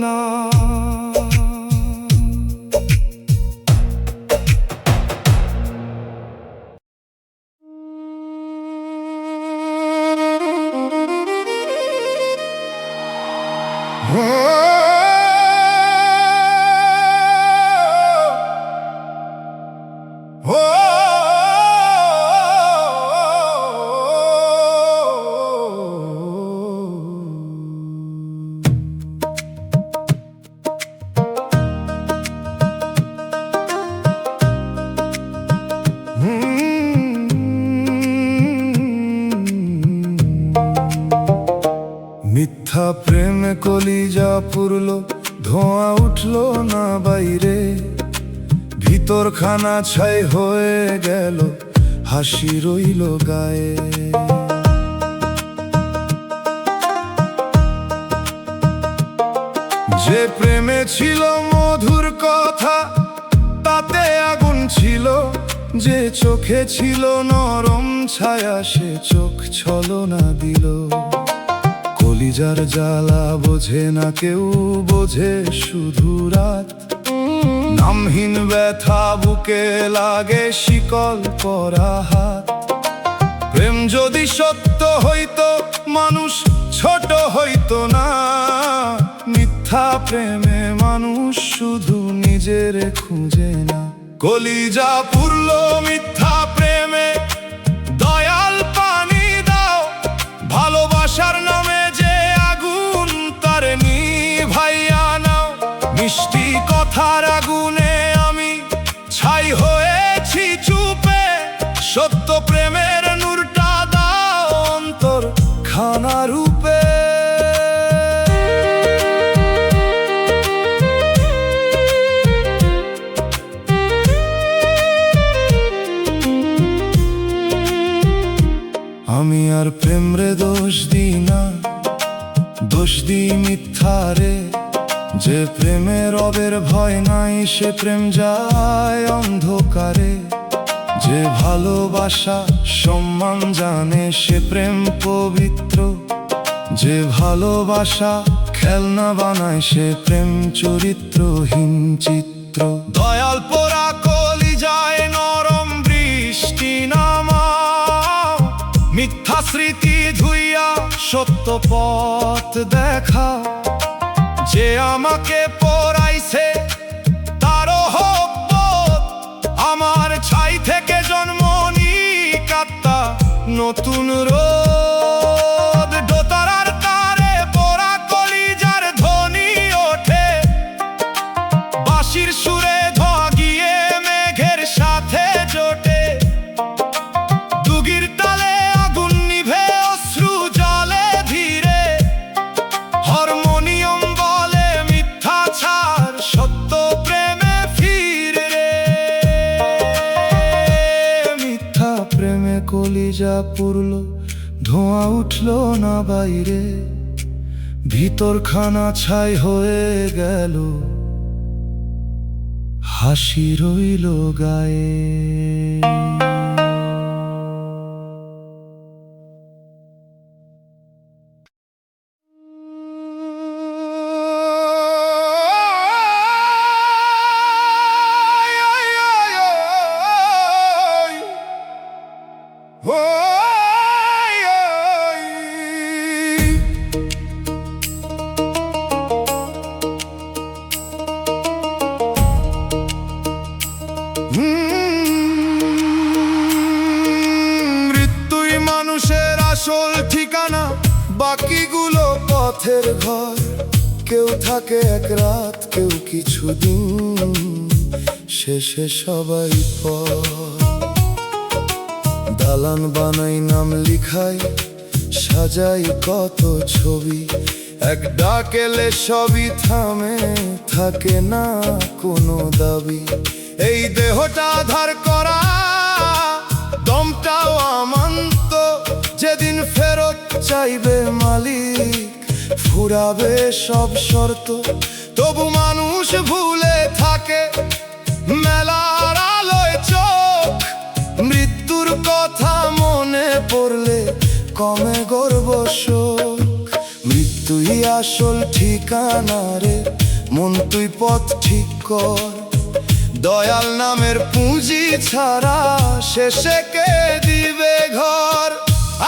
না। মিথ্যা প্রেমে কলিজা পুরলো, ধোঁয়া উঠলো না বাইরে। ভিতর খানা ছাই হয়ে গেল, হাসি রইল গায়ে। যে প্রেমে ছিল মধুর কথা, তাতে আগুন ছিল। যে চোখে ছিল নরম ছায়া, সে চোখ ছলনা দিল। কলিজার জ্বালা বোঝে না কেউ, বোঝে শুধু রাত। নামহীন ব্যথা বুকে লাগে, শিকল পরা হাত। প্রেম যদি সত্য হইতো, মানুষ ছোট হইতো না। মিথ্যা প্রেমে মানুষ শুধু নিজের খুঁজে না। কলিজা পুরলো মিথ্যা প্রেমে, দয়াল পানি দাও। ভালোবাসার নামে যে আগুন, তারে নিভাইয়া নাও। মিষ্টি কথার আগুনে আমি ছাই হয়েছি চুপে। সত্য প্রেমের নূরটা দাও অন্তর খানা রূপে। আমি আর প্রেম রে দোষ দিই না, দোষ দিই মিথ্যারে। যে প্রেমে রবের ভয় নাই, সে প্রেম যায় অন্ধকারে। যে ভালোবাসা সম্মান জানে, সে প্রেম পবিত্র। যে ভালোবাসা খেলনা বানায়, সে প্রেম চরিত্রহীন চিত্র। দয়াল পোড়া কলিজায় নরম বৃষ্টি নামাও। মিথ্যা স্মৃতি ধুইয়া সত্য পথ দেখা। যে আমাকে পড়াইছে তারও হব্বত, আমার ছাই থেকে জন্ম নিক আত্মা নতুন রোদ। দোতারার তারে পোড়া কলিজার ধ্বনি ওঠে, বাঁশির সুরে ধোয়া গিয়ে মেঘের সাথে জোটে। দুগির তালে আগুন নিভে অশ্রু জলে ধীরে। হারমোনিয়াম বলে মিথ্যা ছাড়, সত্য প্রেমে ফিরে রে। মিথ্যা প্রেমে কলিজা পুরলো, ধোঁয়া উঠলো না বাইরে। ভিতর খানা ছাই হয়ে গেল, হাসি রইল গায়ে। পথের ঘর, কেউ থাকে এক রাত, কেউ কিছুদিন, শেষে সবাই পর। দালান বানাই, নাম লিখাই, সাজাই কত ছবি, এক ডাক এলে সবই থামে, থাকে না কোনো দাবি। এই দেহটা ধার করা, দমটাও আমান্ত, যেদিন ফেরত চাইবে মালিক, ফুরাবে সব শর্ত। তবু মানুষ ভুলে থাকে মেলার আলোয় চোখ, মৃত্যুর কথা মনে পড়লে কমে গর্ব শোক। মৃত্যুই আসল ঠিকানা রে মন, তুই পথ ঠিক কর। দয়াল নামের পুঁজি ছাড়া শেষে কে দিবে ঘর?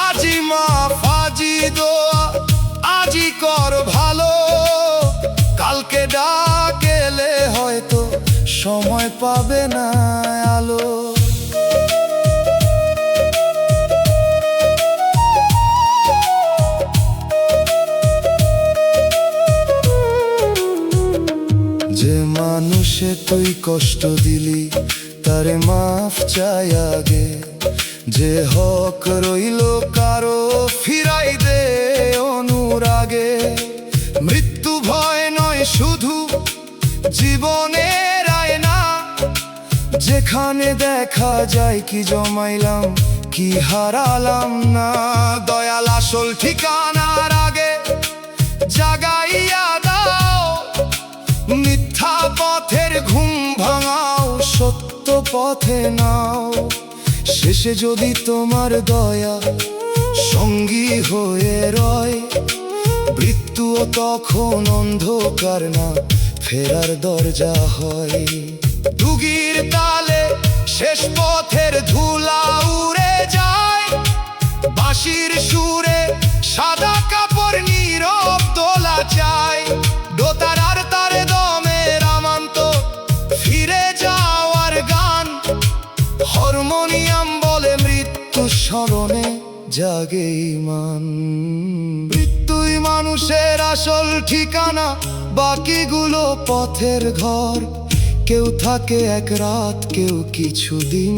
আজি মাফ, আজি দোয়া, আজি কর ভালো, কালকে ডাক এলে হয়তো সময় পাবে না আলো। যে মানুষে তুই কষ্ট দিলি, তারে মাফ চাই আগে। যে হক রইল কারো, ফিরাই দে অনুরাগে। মৃত্যু ভয় নয় শুধু জীবনের আয়না, যেখানে দেখা যায় কি জমাইলাম কি হারালাম না। দয়াল আসল ঠিকানার আগে জাগাইয়া দাও, মিথ্যা পথের ঘুম ভাঙাও, সত্য পথে নাও। শেষে যদি তোমার দয়া সঙ্গী হয়ে রয়, মৃত্যুও তখন অন্ধকার না, ফেরার দরজা হয়। ডুগির তালে শেষ পথের ধুলা উড়ে যায়, বাঁশির সুরে সাদা কাপড় নীরব দোলা চায়। দোতারার তারে দমের আমান্ত, ফিরে যাওয়ার গান। হারমোনিয়াম বলে মৃত্যু স্মরণে জাগে ইমান। মৃত্যুই মানুষের আসল ঠিকানা, বাকিগুলো পথের ঘর। কেউ থাকে এক রাত, কেউ কিছুদিন,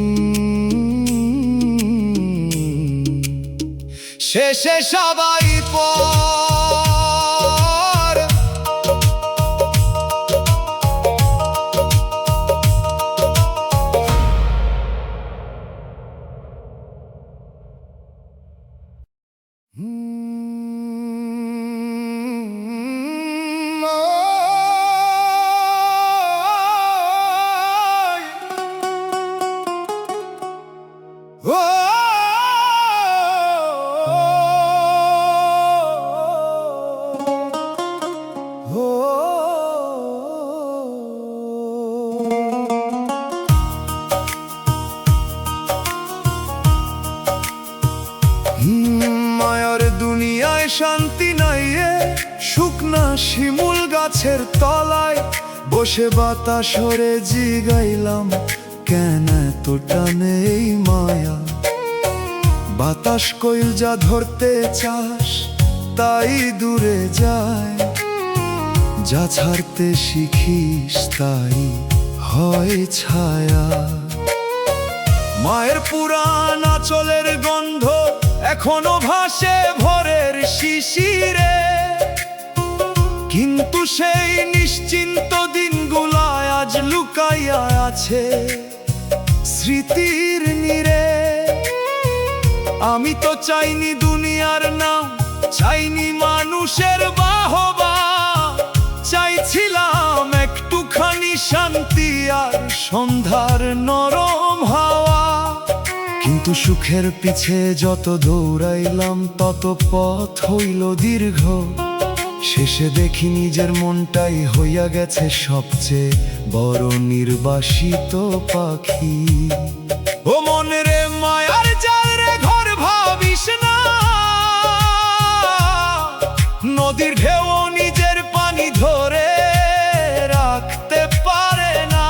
শেষে সবাই পর। মায়ার দুনিয়ায় শান্তি নাই, শুকনা শিমুল গাছের তলায় বসে বাতাসরে জিগাইলাম, কেন এত টানে এই মায়া? বাতাস কইল যা ধরতে চাস তাই দূরে যায়, যা ছাড়তে শিখিস তাই হয় ছায়া। মায়ের পুরাণ আঁচলের গন্ধ এখনো ভাসে ভোরের শিশিরে, কিন্তু সেই নিশ্চিন্ত দিনগুলায় আজ লুকাইয়া আছে স্মৃতির নীড়ে। আমি তো চাইনি দুনিয়ার নাম, চাইনি মানুষের বাহবা, চাইছিলাম একটুখানি শান্তি আর সন্ধ্যার নরম হাওয়া। কিন্তু সুখের পিছে যত দৌড়াইলাম তত পথ হইল দীর্ঘ, শেষে দেখি নিজের মনটাই হইয়া গেছে সবচেয়ে বড় নির্বাসিত পাখি। ও মনে রে মায়ার জাল রে, ঘর ভাবিস না, নদীর ঢেউ নিজের পানি ধরে রাখতে পারে না।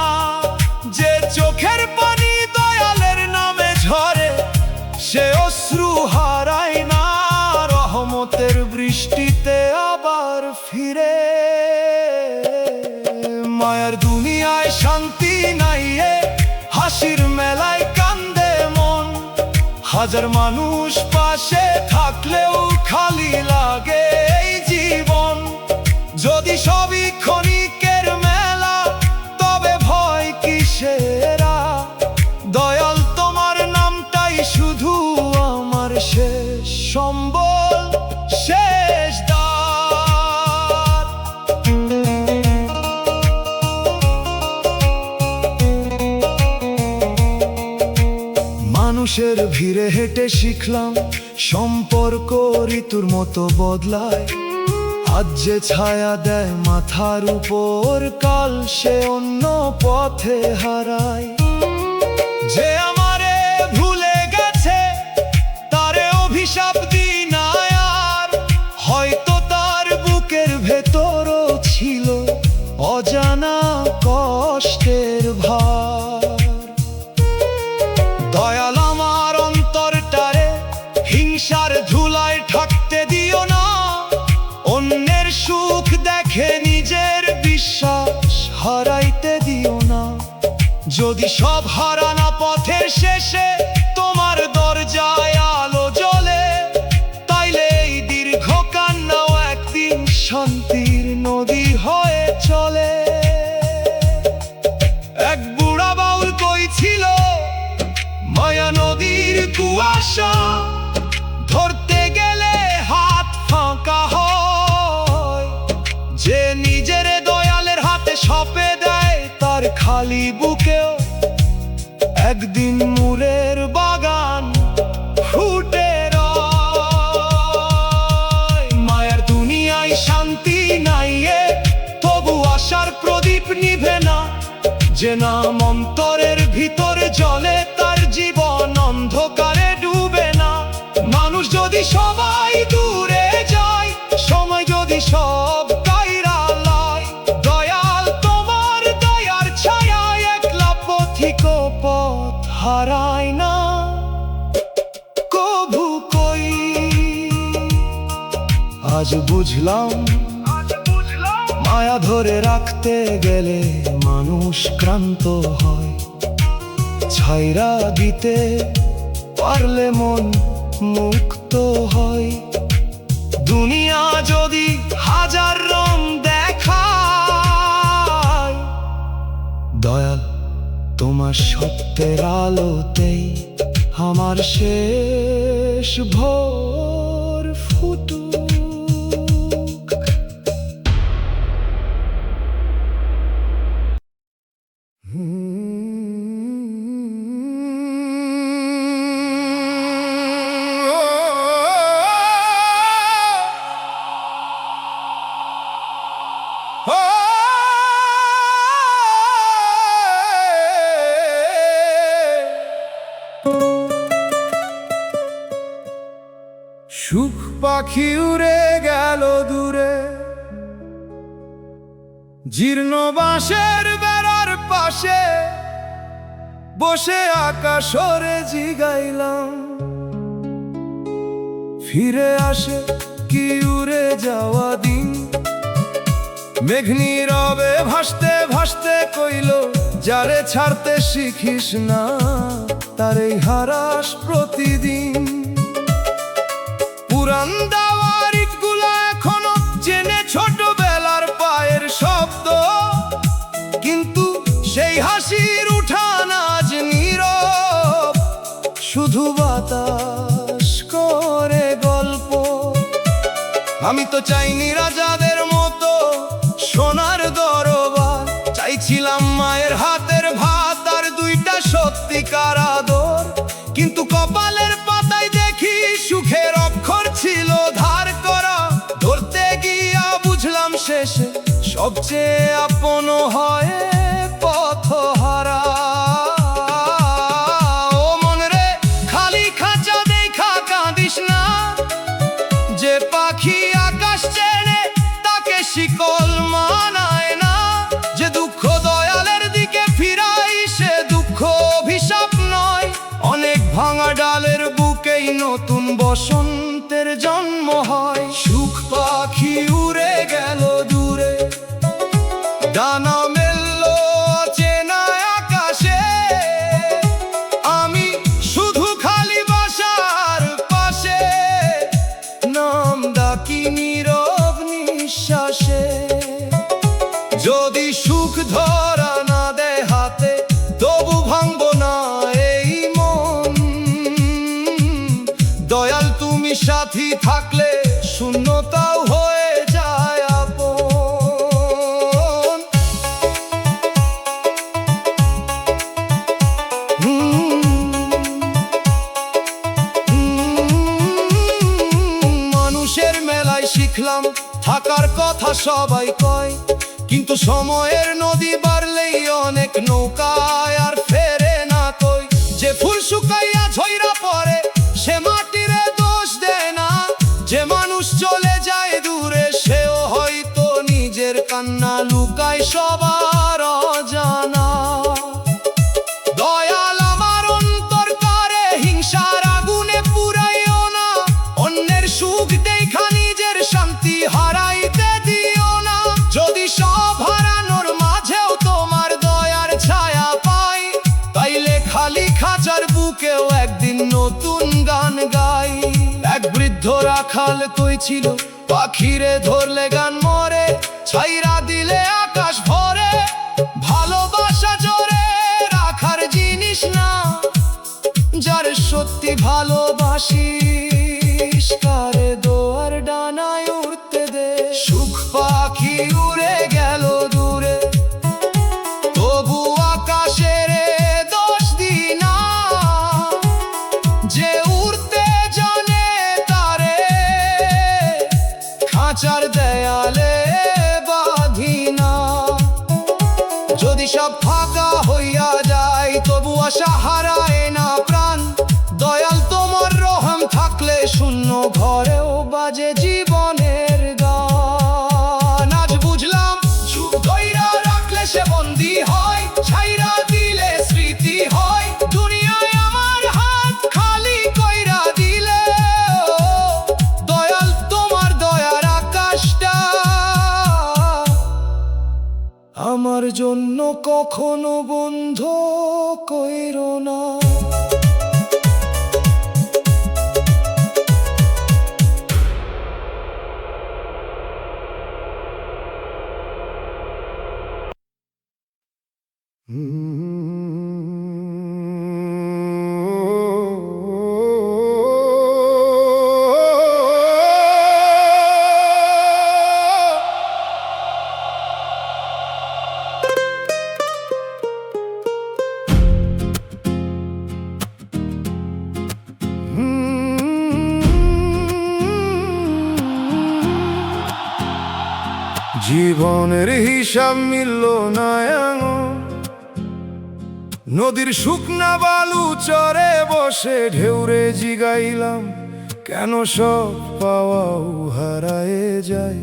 যে চোখের পানি দয়ালের নামে ঝরে, সে অশ্রু হারায় না, রহমতের বৃষ্টিতে আবার মায়ার দুনিয়ায় শান্তি নাই, হাসির মেলায় কান্দে মন। হাজার মানুষ পাশে থাকলেও খালি লাগে এই জীবন। যদি সবই ক্ষণিকের মেলা, তবে ভয় কিসেরা? দয়াল তোমার নামটাই শুধু আমার শেষ সম্বল, শেষ দ্বার। মানুষের ভিড়ে হেঁটে শিখলাম সম্পর্ক ঋতুর মতো বদলায়। আজ যে ছায়া দেয় মাথার উপর, কাল সে অন্য পথে হারায়। যে আমারে ভুলে গেছে তারে অভিশাপ দিই না আর, হয়তো তার বুকের ভেতরও ছিল অজানা কষ্টের ভার। দয়াল আমার অন্তরটারে হিংসার ধুলায় ঢাকতে দিও না। অন্যের সুখ দেখে নিজের বিশ্বাস হারাইতে দিও না। যদি সব হারানা পথের শেষে তোমার দরজায় আলো জ্বলে, তাইলে এই দীর্ঘ কান্নাও একদিন শান্তির নদী হয়ে চলে। এক বুড়া বাউল কইছিল, মায়া নদীর কুয়াশা ধরতে গেলে হাত ফাঁকা হয়। যে নিজের দয়ালের হাতে সঁপে দেয়, তার খালি বুকেও একদিন মুরের বাগান ফুটে রয়। মায়ের দুনিয়ায় শান্তি নাই, তবু আশার প্রদীপ নিভে না। যে নাম অন্তরের ভিতরে জ্বলে, তার জীবন অন্ধকারে ডুবে না। মানুষ যদি সবাই দূরে যায়, সময় যদি সব কাইরা লয়, দয়াল তোমার দয়ার ছায়ায় একলা পথিক পথ হারায় না কভু কই। আজ বুঝলাম মায়া ধরে রাখতে গেলে মানুষ ক্লান্ত হয়। ছাইরা দিতে পারলে মন মুক্ত হয়। দুনিয়া যদি হাজার রং দেখায়, দয়াল তোমার সত্যের আলোতেই আমার শেষ ভোর ফুটুক। সুখ পাখি উড়ে গেল দূরে, জীর্ণ বাঁশের বেড়ার পাশে বসে আকাশরে জিগাইলাম। ফিরে আসে কি উড়ে যাওয়া দিন? মেঘ নীরবে ভাসতে ভাসতে কইল, যারে ছাড়তে শিখিস না তারেই হারাস প্রতিদিন। পুরান দাওয়ার ইটগুলো এখনো চেনে ছোটবেলার পায়ের শব্দ, কিন্তু সেই হাসির উঠান আজ নীরব। শুধু বাতাস করে গল্প। আমি তো চাইনি রাজাদের মতো সোনার দরবার, চাইছিলাম মায়ের হাতের ভাত আর দুইটা সত্যিকার আদর। কিন্তু কপালের পাতায় দেখি সুখের অক্ষর ছিল ধার করা। ধরতে গিয়া বুঝলাম শেষে সবচেয়ে আপন হয় পথহারা। ও মন রে, খালি খাঁচা দেখা কাঁদিস না। যে পাখি আকাশ চেনে তাকে শিকল মানায় না। যে দুঃখ দয়ালের দিকে ফিরাই, সে দুঃখ অভিশাপ নয়। অনেক ভাঙা ডালের বুকেই নতুন বসন্তের জন্ম হয়। সুখ পাখি উড়ে গেল দূরে, ডানা মেলে যদি সুখ ধরা না দেয় হাতে, তবু ভাঙবো না এই মন। দয়াল তুমি সাথী থাকলে শূন্যতাও হয়ে যায় আপন। মানুষের মেলায় শিখলাম থাকার কথা সবাই কয়, কিন্তু সময়ের নদী বাড়লেই অনেক নৌকায় আর ফেরে না কই। যে ফুল শুকাইয়া ঝইরা পড়ে সে মাটিরে দোষ দেয় না, যে মানুষ চলে যায় দূরে সেও হয়তো নিজের কান্না লুকায় সবার অজানা। দয়াল আমার অন্তর করে হিংসার আগুনে পুরাইও না, অন্যের সুখ দেখা নিজের শান্তি হারাইতে দিও না। যদি সব হারানোর মাঝেও তোমার দয়ার ছায়া পাই, তাইলে খালি খাঁচার বুকেও একদিন নতুন গান গাই। এক বৃদ্ধ রাখাল কইছিল, পাখিরে ধরলে গান মরে, ছাইরা দিলে আকাশ ভরে। ভালোবাসা জোরে রাখার জিনিস না, যার সত্যি ভালোবাসিস কারে দোয়ার ডানায় উড়তে দে। সুখ পাখি উড়ে গেল দূরে, তবু আকাশের দোষ দি না। যে উড়তে জানে তারে খাঁচার দেয়ালে বাঁধি না। যদি সব ফাঁকা হইয়া যায়, তবু আশা হারায় না প্রাণ। দয়াল তোমার রহম থাকলে শূন্য ঘরেও বাজে জীবনের গান। আজ বুঝলাম চুপ ধইরা রাখলে সে বন্দী হয়, ছাইরা দিলে স্মৃতি হয়। দুনিয়ায় আমার হাত খালি কইরা দিলে, দয়াল তোমার দয়ার আকাশটা আমার জন্য কখনো বন্ধ কইরো না। জীবনের হিসাব মিলল না এমন, নদীর শুকনা বালু চরে বসে ঢেউরে জিগাইলাম, কেন সব পাওয়াও হারায়ে যায়।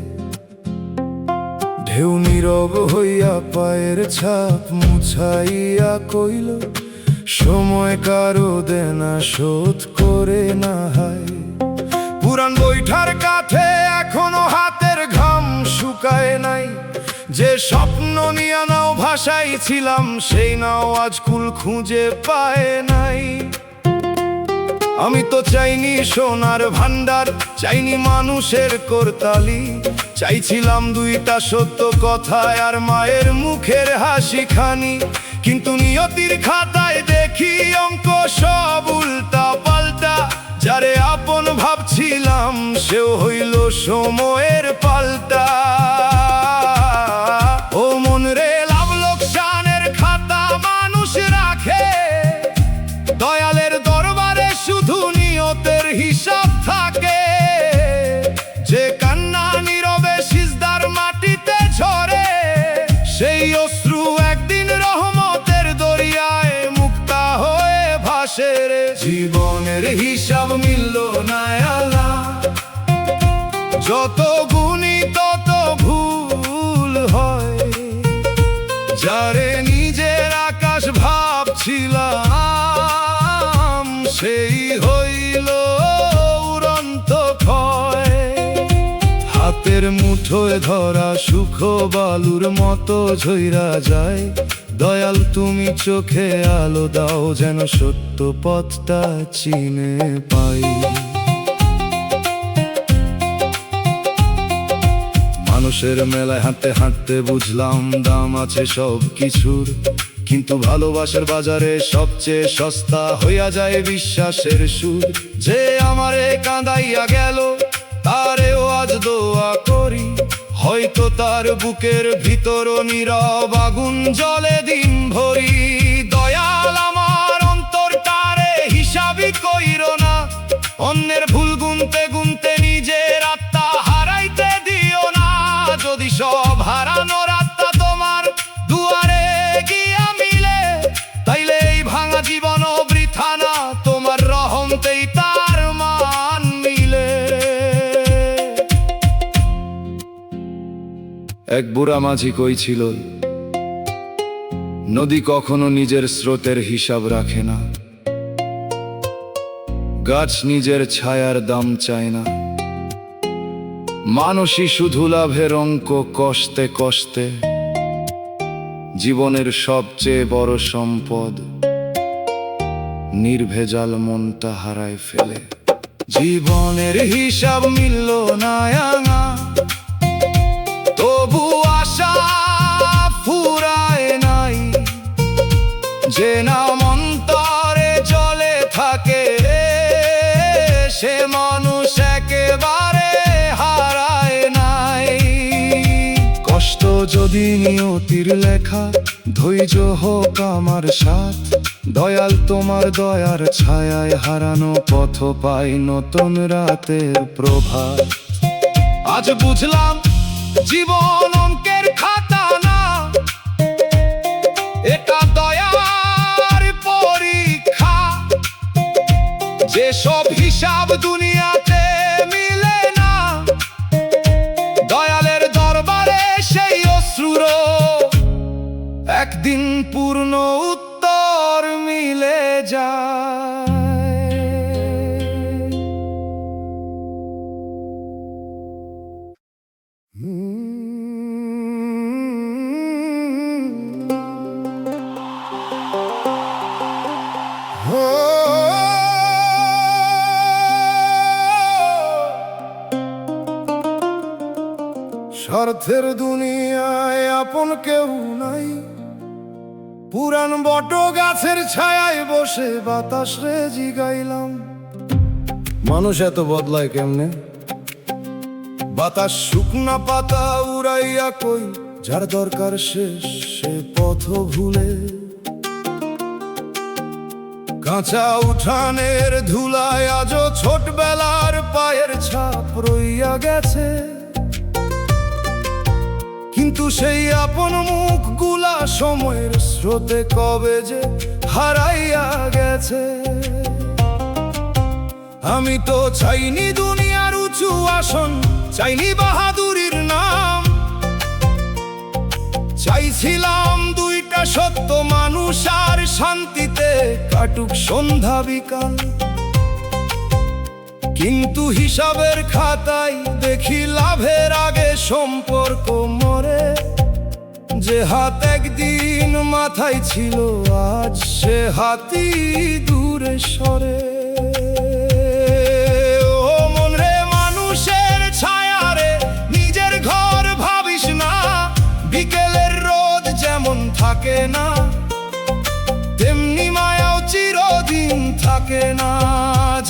ঢেউ নীরব হইয়া পায়ের ছাপ মুছাইয়া কইল, সময় কারো দেনা শোধ করে না হয়। পুরান বৈঠার কাঠে এখনো হাতের ঘাম শুকায় নাই। যে স্বপ্ন নিয়ে নাও ভাষাই ছিলাম, সেই নাও আজ কুল খুঁজে পায় নাই। আমি তো চাইনি সোনার ভান্ডার, চাইনি মানুষের করতালি, চাইছিলাম দুইটা সত্য কথায় আর মায়ের মুখের হাসি খানি। কিন্তু নিয়তির খাতায় দেখি অঙ্ক সব উল্টা পাল্টা। যারে আপন ভাবছিলাম সেও হইল সময়ের পাল্টা। ও মন রে, লাভ লোকসানের খাতা মানুষ রাখে, দয়ালের দরবারে শুধু নিয়তের হিসাব থাকে। যে কান্না নীরবে সিজদার মাটিতে ঝরে, সেই অশ্রু একদিন রহমতের দরিয়ায় মুক্তা হয়ে ভাসে রে। জীবনের হিসাব মিলল না আল্লাহ, যত গুণী তত ভুল হয়। যারে নিজের আকাশ ভাবছিলাম, সেই হইল উড়ন্ত ক্ষয়। হাতের মুঠোয় ধরা সুখ বালুর মতো ঝইরা যায়। দয়াল তুমি চোখে আলো দাও, যেন সত্য পথটা চিনে পাই। মানুষের মেলায় হাঁটতে হাঁটতে বুঝলাম দাম আছে সব কিছুর, কিন্তু ভালোবাসার বাজারে সবচেয়ে সস্তা হইয়া যায় বিশ্বাসের সুর। যে আমারে কাঁদাইয়া গেল তারেও আজ দোয়া করি, হয়তো তার বুকের ভিতর নীরব আগুন জ্বলে দিন ভরি। দয়াল আমার অন্তরটারে হিসাবই কইরো না, অন্যের ভুল গুনতে গুনতে নিজের আত্মা হারাইতে দিও না। যদি সব হারানোর আত্মা তোমার দুয়ারে গিয়া মিলে, তাইলে এই ভাঙা জীবন বৃথা না, তোমার রহমতেই তার মান মিলে। এক বুড়া মাঝি কইছিল, নদী কখনো নিজের স্রোতের হিসাব রাখে না, গাছ নিজের ছায়ার দাম চায় না, মানুষই শুধু লাভের অঙ্ক কষ্টে কষ্টে, জীবনের সবচেয়ে বড় সম্পদ নির্ভেজাল মনটা হারায় ফেলে। জীবনের হিসাব মিলল না আঙা, তবু আশা ফুরায় নাই, যে নাম অন্তরে জ্বলে থাকে সে মানুষ একেবারে হারায় নাই। কষ্ট যদি নিয়তির লেখা, ধৈর্য হোক আমার সাথ, দয়াল তোমার দয়ার ছায়ায় হারানো পথ পাই নতুন রাতের প্রভাত। আজ বুঝলাম জীবন অঙ্কের খাতা না, এটা দয়ার পরীক্ষা। যেসব হিসাব দুনিয়াতে মিলে না, দয়ালের দরবারে সেই অশ্রুর একদিন পূর্ণ উত্তর মিলে যায়। স্বার্থের দুনিয়ায় আপন কেউ নাই, পুরান বট গাছের ছায়ায় বসে বাতাস রে জিগাইলাম, মানুষ এত বদলায় কেমনে? বাতাস শুকনা পাতা উড়াইয়া কই, যার দরকার শেষ সে পথ ভুলে। কাঁচা উঠানের ধুলায় আজও ছোটবেলার পায়ের ছাপ রইয়া গেছে, কিন্তু সেই আপন মুখগুলা সময়ের স্রোতে কবে যে হারাইয়া গেছে। আমি তো চাইনি দুনিয়ার উঁচু আসন, চাইনি বাহাদুরির নাম, চাইছিলাম দুইটা সত্য মানুষ আর শান্তিতে কাটুক সন্ধ্যা বিকাল। কিন্তু হিসাবের খাতায় দেখি লাভের আগে সম্পর্ক মরে, যে হাত একদিন মাথায় ছিল আজ সে হাতই দূরে সরে। ও মন রে মানুষের ছায়া রে, নিজের ঘর ভাবিস না, বিকেলের রোদ যেমন থাকে না, তেমনি মায়াও চিরদিন থাকে না।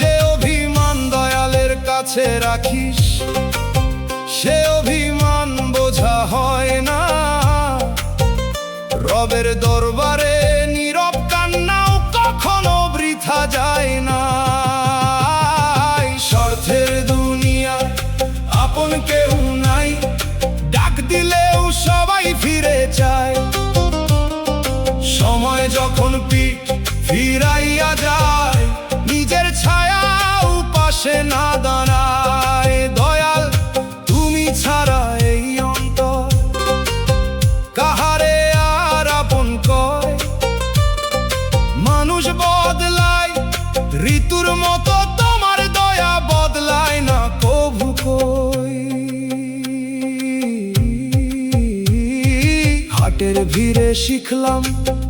যে অভিমান দয়ালের কাছে রাখিস, সে অভিমান বোঝা হয় না, রবের দরবারে নীরব কান্নাও কখনো বৃথা যায় না। স্বার্থের দুনিয়া আপন কেউ নাই, ডাক দিলেও সবাই ফিরে যায়। সময় যখন পিঠ ফিরাইয়া যায়, নিজের ছায়াও পাশে না দাঁড়ায়। দয়াল তুমি ছাড়া এই অন্তর কাহারে আর আপন কয়? মানুষ বদলায় ঋতুর মতো, তোমার দয়া বদলায় না কভু কই। হাটের ভিড়ে শিখলাম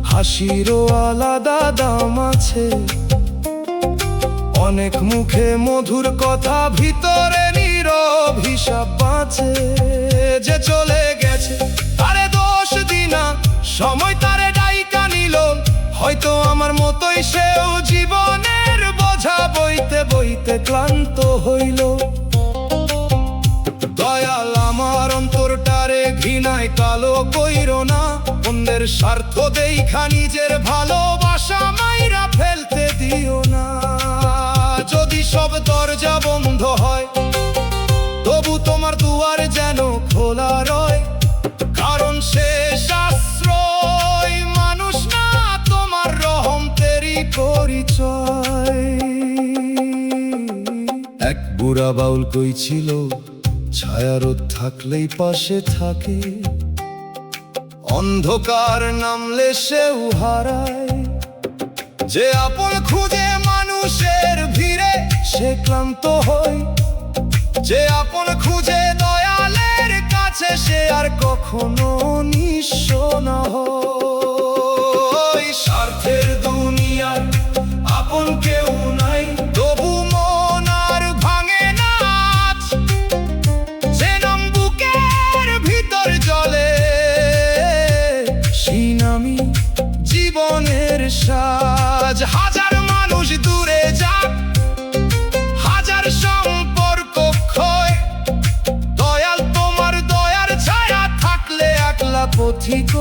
হাসিরও আলাদা দাম আছে, অনেক মুখে মধুর কথা ভিতরে নীরব নীরব হিসাব বাঁচে, যে চলে গেছে তারে দোষ দিনা, সময় তারে ডাইকা নিল, হয়তো আমার মতোই সেও জীবনের বোঝা বইতে বইতে ক্লান্ত হইল। দয়াল আমার অন্তরটারে ঘৃণায় কালো কইরো না, অন্যের স্বার্থ দেইখা নিজের ভালোবাসা মাইরা ফেলতে দিও না। যদি সব দরজা বন্ধ হয় তবু তোমার দুয়ার যেন খোলা রয়, কারণ শেষ আশ্রয় মানুষ না, তোমার রহমতেরই পরিচয়। এক বুড়া বাউল কইছিল, ছায়ারোদ থাকলেই পাশে থাকে, অন্ধকার নামলে সেও হারায়। যে আপন খুঁজে মানুষের ভিড়ে সে ক্লান্ত হয়, যে আপন খুঁজে দয়ালের কাছে সে আর কখনো নিঃস্ব না হয়। স্বার্থের দুনিয়ার আপন কেউ নাই, তবু মন আর ভাঙে না আজ। যে নাম বুকের ভিতর জ্বলে, সেই নামই জীবনের সাজ। হাজার মানুষ দূরে যাক, হাজার সম্পর্ক ক্ষয়, দয়াল তোমার দয়ার ছায়া থাকলে একলা পথিক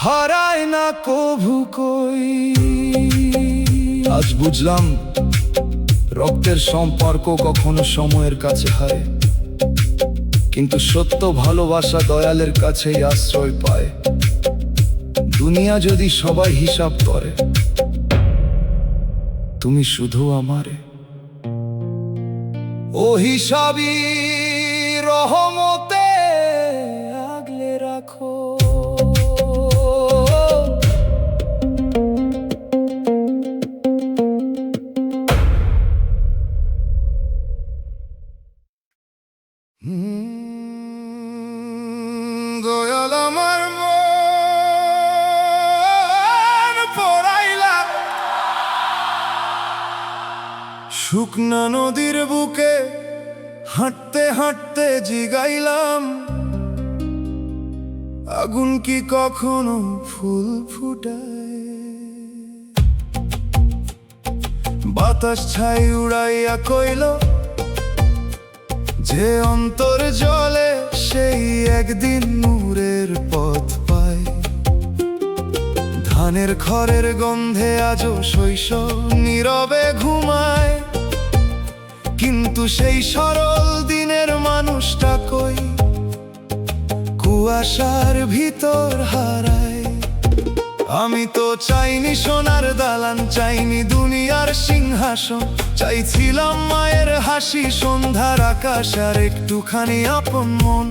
হারায় না কভু কই। আজ বুঝলাম রক্তের সম্পর্ক কখনো সময়ের কাছে হারে, কিন্তু সত্য ভালোবাসা দয়ালের কাছেই আশ্রয় পায়। দুনিয়া যদি সবাই হিসাব করে, তুমি শুধু আমারে ও হিসাবি রহমতে আগলে রাখো। দয়াল আমার মন পড়াইলা, শুকনা নদীর বুকে হাঁটতে হাঁটতে জিগাইলাম, আগুন কি কখনো ফুল ফুটায়? বাতাস ছাই উড়াইয়া কইল, যে অন্তর জলে সেই একদিন নূরের পথ পায়। ধানের খড়ের গন্ধে আজও শৈশব নীরবে ঘুমায়, কিন্তু সেই সরল দিনের মানুষটা কই কুয়াশার ভিতর হারায়। আমি তো চাইনি সোনার দালান, চাইনি দুনিয়ার সিংহাসন, চাইছিলাম মায়ের হাসি, সন্ধ্যার আকাশ আর একটুখানি আপন মন।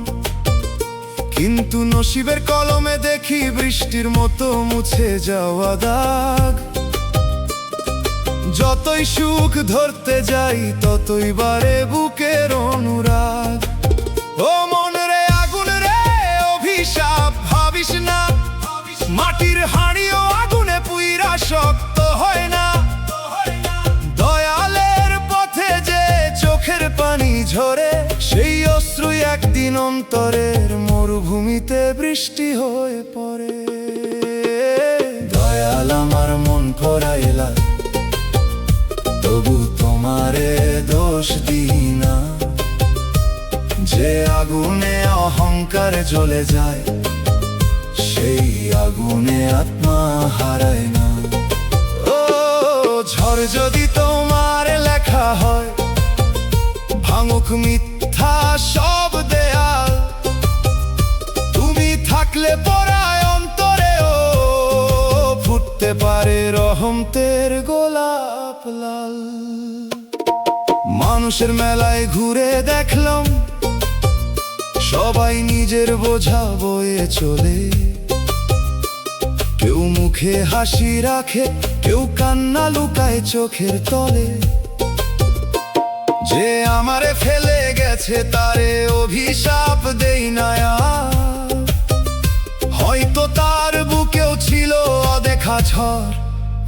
কিন্তু নসিবের কলমে দেখি বৃষ্টির মতো মুছে যাওয়া দাগ। যতই সুখ ধরতে যাই ততই বাড়ে বুকের অনুরাগ। ও মন রে আগুন রে অভিশাপ ভাবিস না, মাটির হাঁড়িও আগুনে পুইরা শক্ত হয় না। দয়ালের পথে যে চোখের পানি ঝরে, সেই অশ্রুই একদিন অন্তরের মরুভূমিতে বৃষ্টি হয়ে পড়ে। দয়াল আমার মন পড়াইলা, তবু তোমারে দোষ দিই না। যে আগুনে অহংকার জ্বলে যায়, সেই আগুনে আত্মা হারায় না। ও ঝড় যদি তোমার লেখা হয়, ভাঙুক মিথ্যা সব দেয়াল, তুমি থাকলে পরায় অন্তরেও ফুটতে পারে রহমতের গোলাপ লাল। মানুষের মেলায় ঘুরে দেখলাম, সবাই নিজের বোঝা বয়ে চলে। কেউ মুখে হাসি রাখে, কেউ কান্না লুকায় চোখের তলে। যে আমারে ফেলে গেছে তারে অভিশাপ দেই না আর, হয়তো তার বুকেও ছিল অদেখা ঝড়,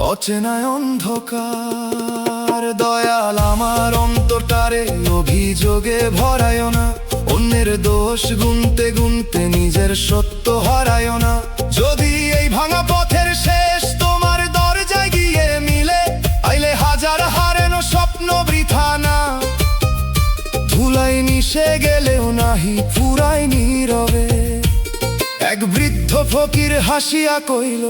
অচেনা অন্ধকার। দয়াল আমার অন্তরটারে অভিযোগে ভরায় না, অন্যের দোষ গুনতে গুনতে নিজের সত্য হারায় না। যদি এই ভাঙা পথের শেষ তোমার দরজায় গিয়ে মিলে, আইলে হাজার হারানো স্বপ্ন বৃথা না। ধুলাই মিশে গেলেও নাহি ফুরাই নীরবে। এক বৃদ্ধ ফকির হাসিয়া কইল,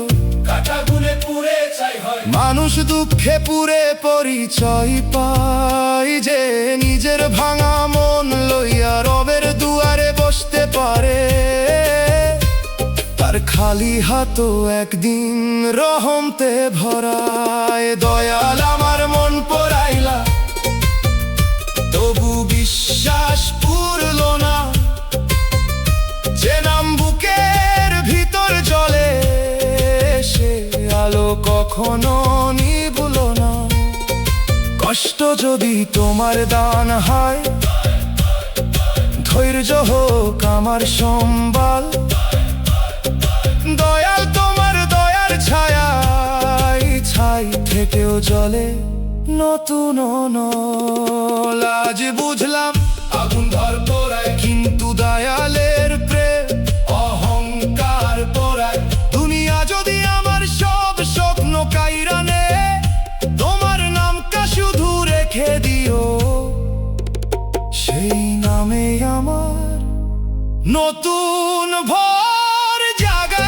মানুষ দুঃখে পুরে পরিচয় পায়, যে নিজের ভাঙা মন লইয়া রবের দুয়ারে বসতে পারে, তার খালি হাত একদিন রহমতে ভরায়। দয়াল আমার মন পড়াইলা, তবু বিশ্বাস পুরল না, যে নাম বুকের ভিতর জ্বলে সে আলো কখনো নিভল না। কষ্ট যদি তোমার দান হয়, ধৈর্য হোক আমার সম্বল। দয়াল তোমার দয়ার ছায়ায় ছাই থেকেও জ্বলে নতুন নল। আজ বুঝলাম আগুন ধর পোড়ায়, কিন্তু দয়ালের প্রেম অহংকার পোড়ায়। দুনিয়া যদি আমার সব স্বপ্ন কাইরা নে, তোমার নামটা শুধু রেখে দিও, সেই নামে আমার নতুন ভোর জাগে।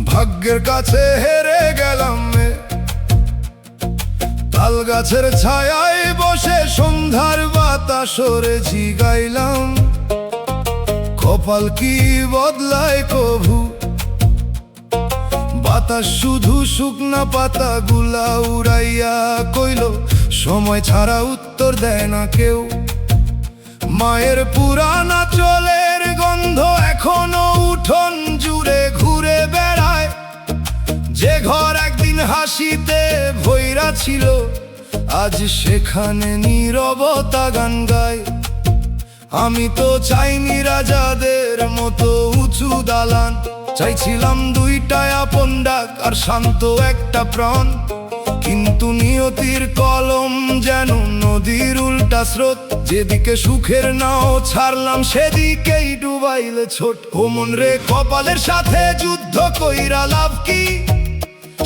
ভাগ্যের কাছে হেরে গেলাম, তাল গাছের ছায়ায় বসে সন্ধ্যার বাতাসরে জিগাইলাম, কপাল কি বদলায় কভু। বাতাস শুধু শুকনা পাতা গুলা উড়াইয়া কইল, সময় ছাড়া উত্তর দেয় না কেউ। মায়ের পুরানা চলের গন্ধ এখনো উঠোন জুড়ে ঘুরে বেড়ায়, যে ঘর একদিন হাসিতে ভৈরা ছিল, আজ সেখানে নীরবতা গান গায়। আমি তো চাইনি রাজাদের মতো উঁচু দালান, চাইছিলাম দুইটা আপন ডাক আর শান্ত একটা প্রাণ। কিন্তু নিয়তির কলম যেন নদীর উল্টা স্রোত, যেদিকে সুখের নাও ছাড়লাম সেদিকেই ডুবাইলে ছোট। ও মন রে, কপালের সাথে যুদ্ধ কইরা লাভ কি?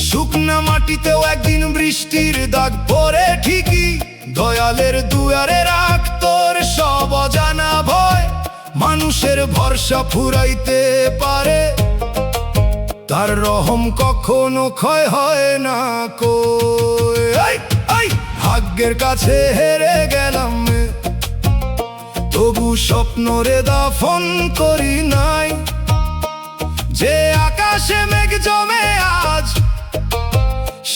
শুকনা মাটিতেও একদিন বৃষ্টির দাগ পড়ে ঠিকই। দয়ালের দুয়ারে রাখ তোর সব অজানা ভয়, মানুষের ভরসা ফুরাইতে পারে, তার রহম কখনো ক্ষয় হয় না কই। ভাগ্যের কাছে হেরে গেলাম, তবু স্বপ্নরে দাফন করি নাই। যে আকাশে মেঘ জমে আজ,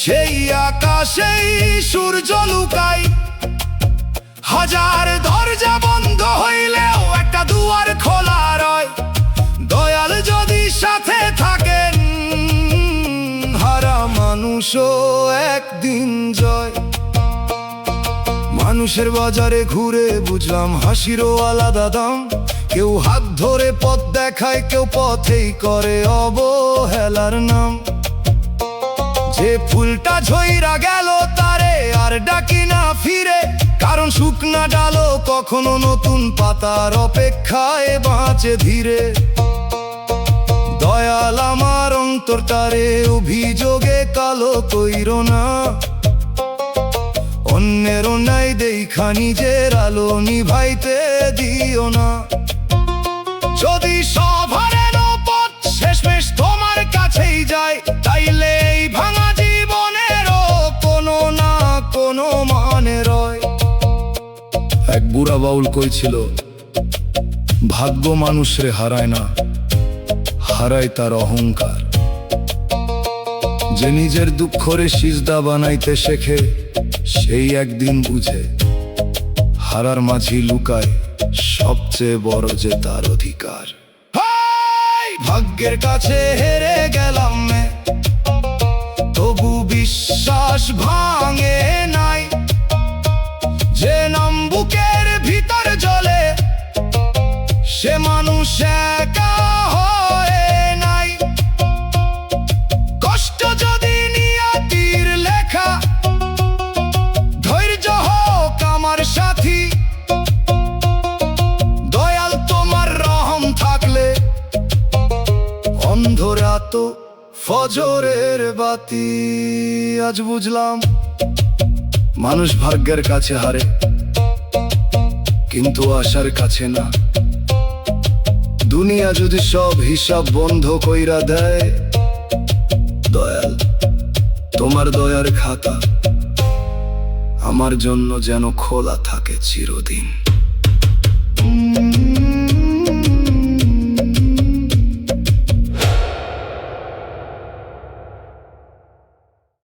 সেই আকাশেই সূর্য লুকায়। হাজার দরজা বন্ধ হইলেও একটা দুয়ার খোলা রয়, দয়াল যদি সাথে থাকেন হারা মানুষও একদিন জয়। মানুষের বাজারে ঘুরে বুঝলাম হাসিরও আলাদা দাম, কেউ হাত ধরে পথ দেখায়, কেউ পথেই করে অবহেলার নাম। যে ফুলটা ঝইরা গেল তারে আর ডাকি না ফিরে, কারণ শুকনা ডালো কখনো নতুন পাতার অপেক্ষায় বাঁচে ধীরে। দয়াল আমার অন্তরটারে অভিযোগে কালো কইরো না, অন্যের অন্যায় দেখা নিজের আলো নিভাইতে দিও না। যদি সব হারানো পথ শেষমেশ তোমার কাছেই যায়, তাইলে এই ভাঙা জীবনেরও কোনো না কোনো মানে রয়। এক বুড়া বাউল কইছিল, ভাগ্য মানুষরে হারায় না, হারায় তার অহংকার। যে নিজের দুঃখরে সিজদা বানাইতে শেখে, সেই একদিন বুঝে হারার মাঝি লুকায় সবচেয়ে বড় যে তার অধিকার। ভাগ্যের কাছে হেরে গেলাম মে, তবু বিশ্বাস ভাঙে নাই। যে নাম বুকের ভিতর জ্বলে, সে মানুষ একা হয়ে নাই। কষ্ট যদি নিয়তির লেখা, ধৈর্য হোক আমার সাথী। দয়াল তোমার রহম থাকলে অন্ধরাত ফজরের বাতি। আজ বুঝলাম মানুষ ভাগ্যের কাছে হারে, কিন্তু আশার কাছে না। দুনিয়া যদি সব হিসাব বন্ধ কইরা দেয়, দয়াল তোমার দয়ার খাতা আমার জন্য যেন খোলা থাকে চিরদিন।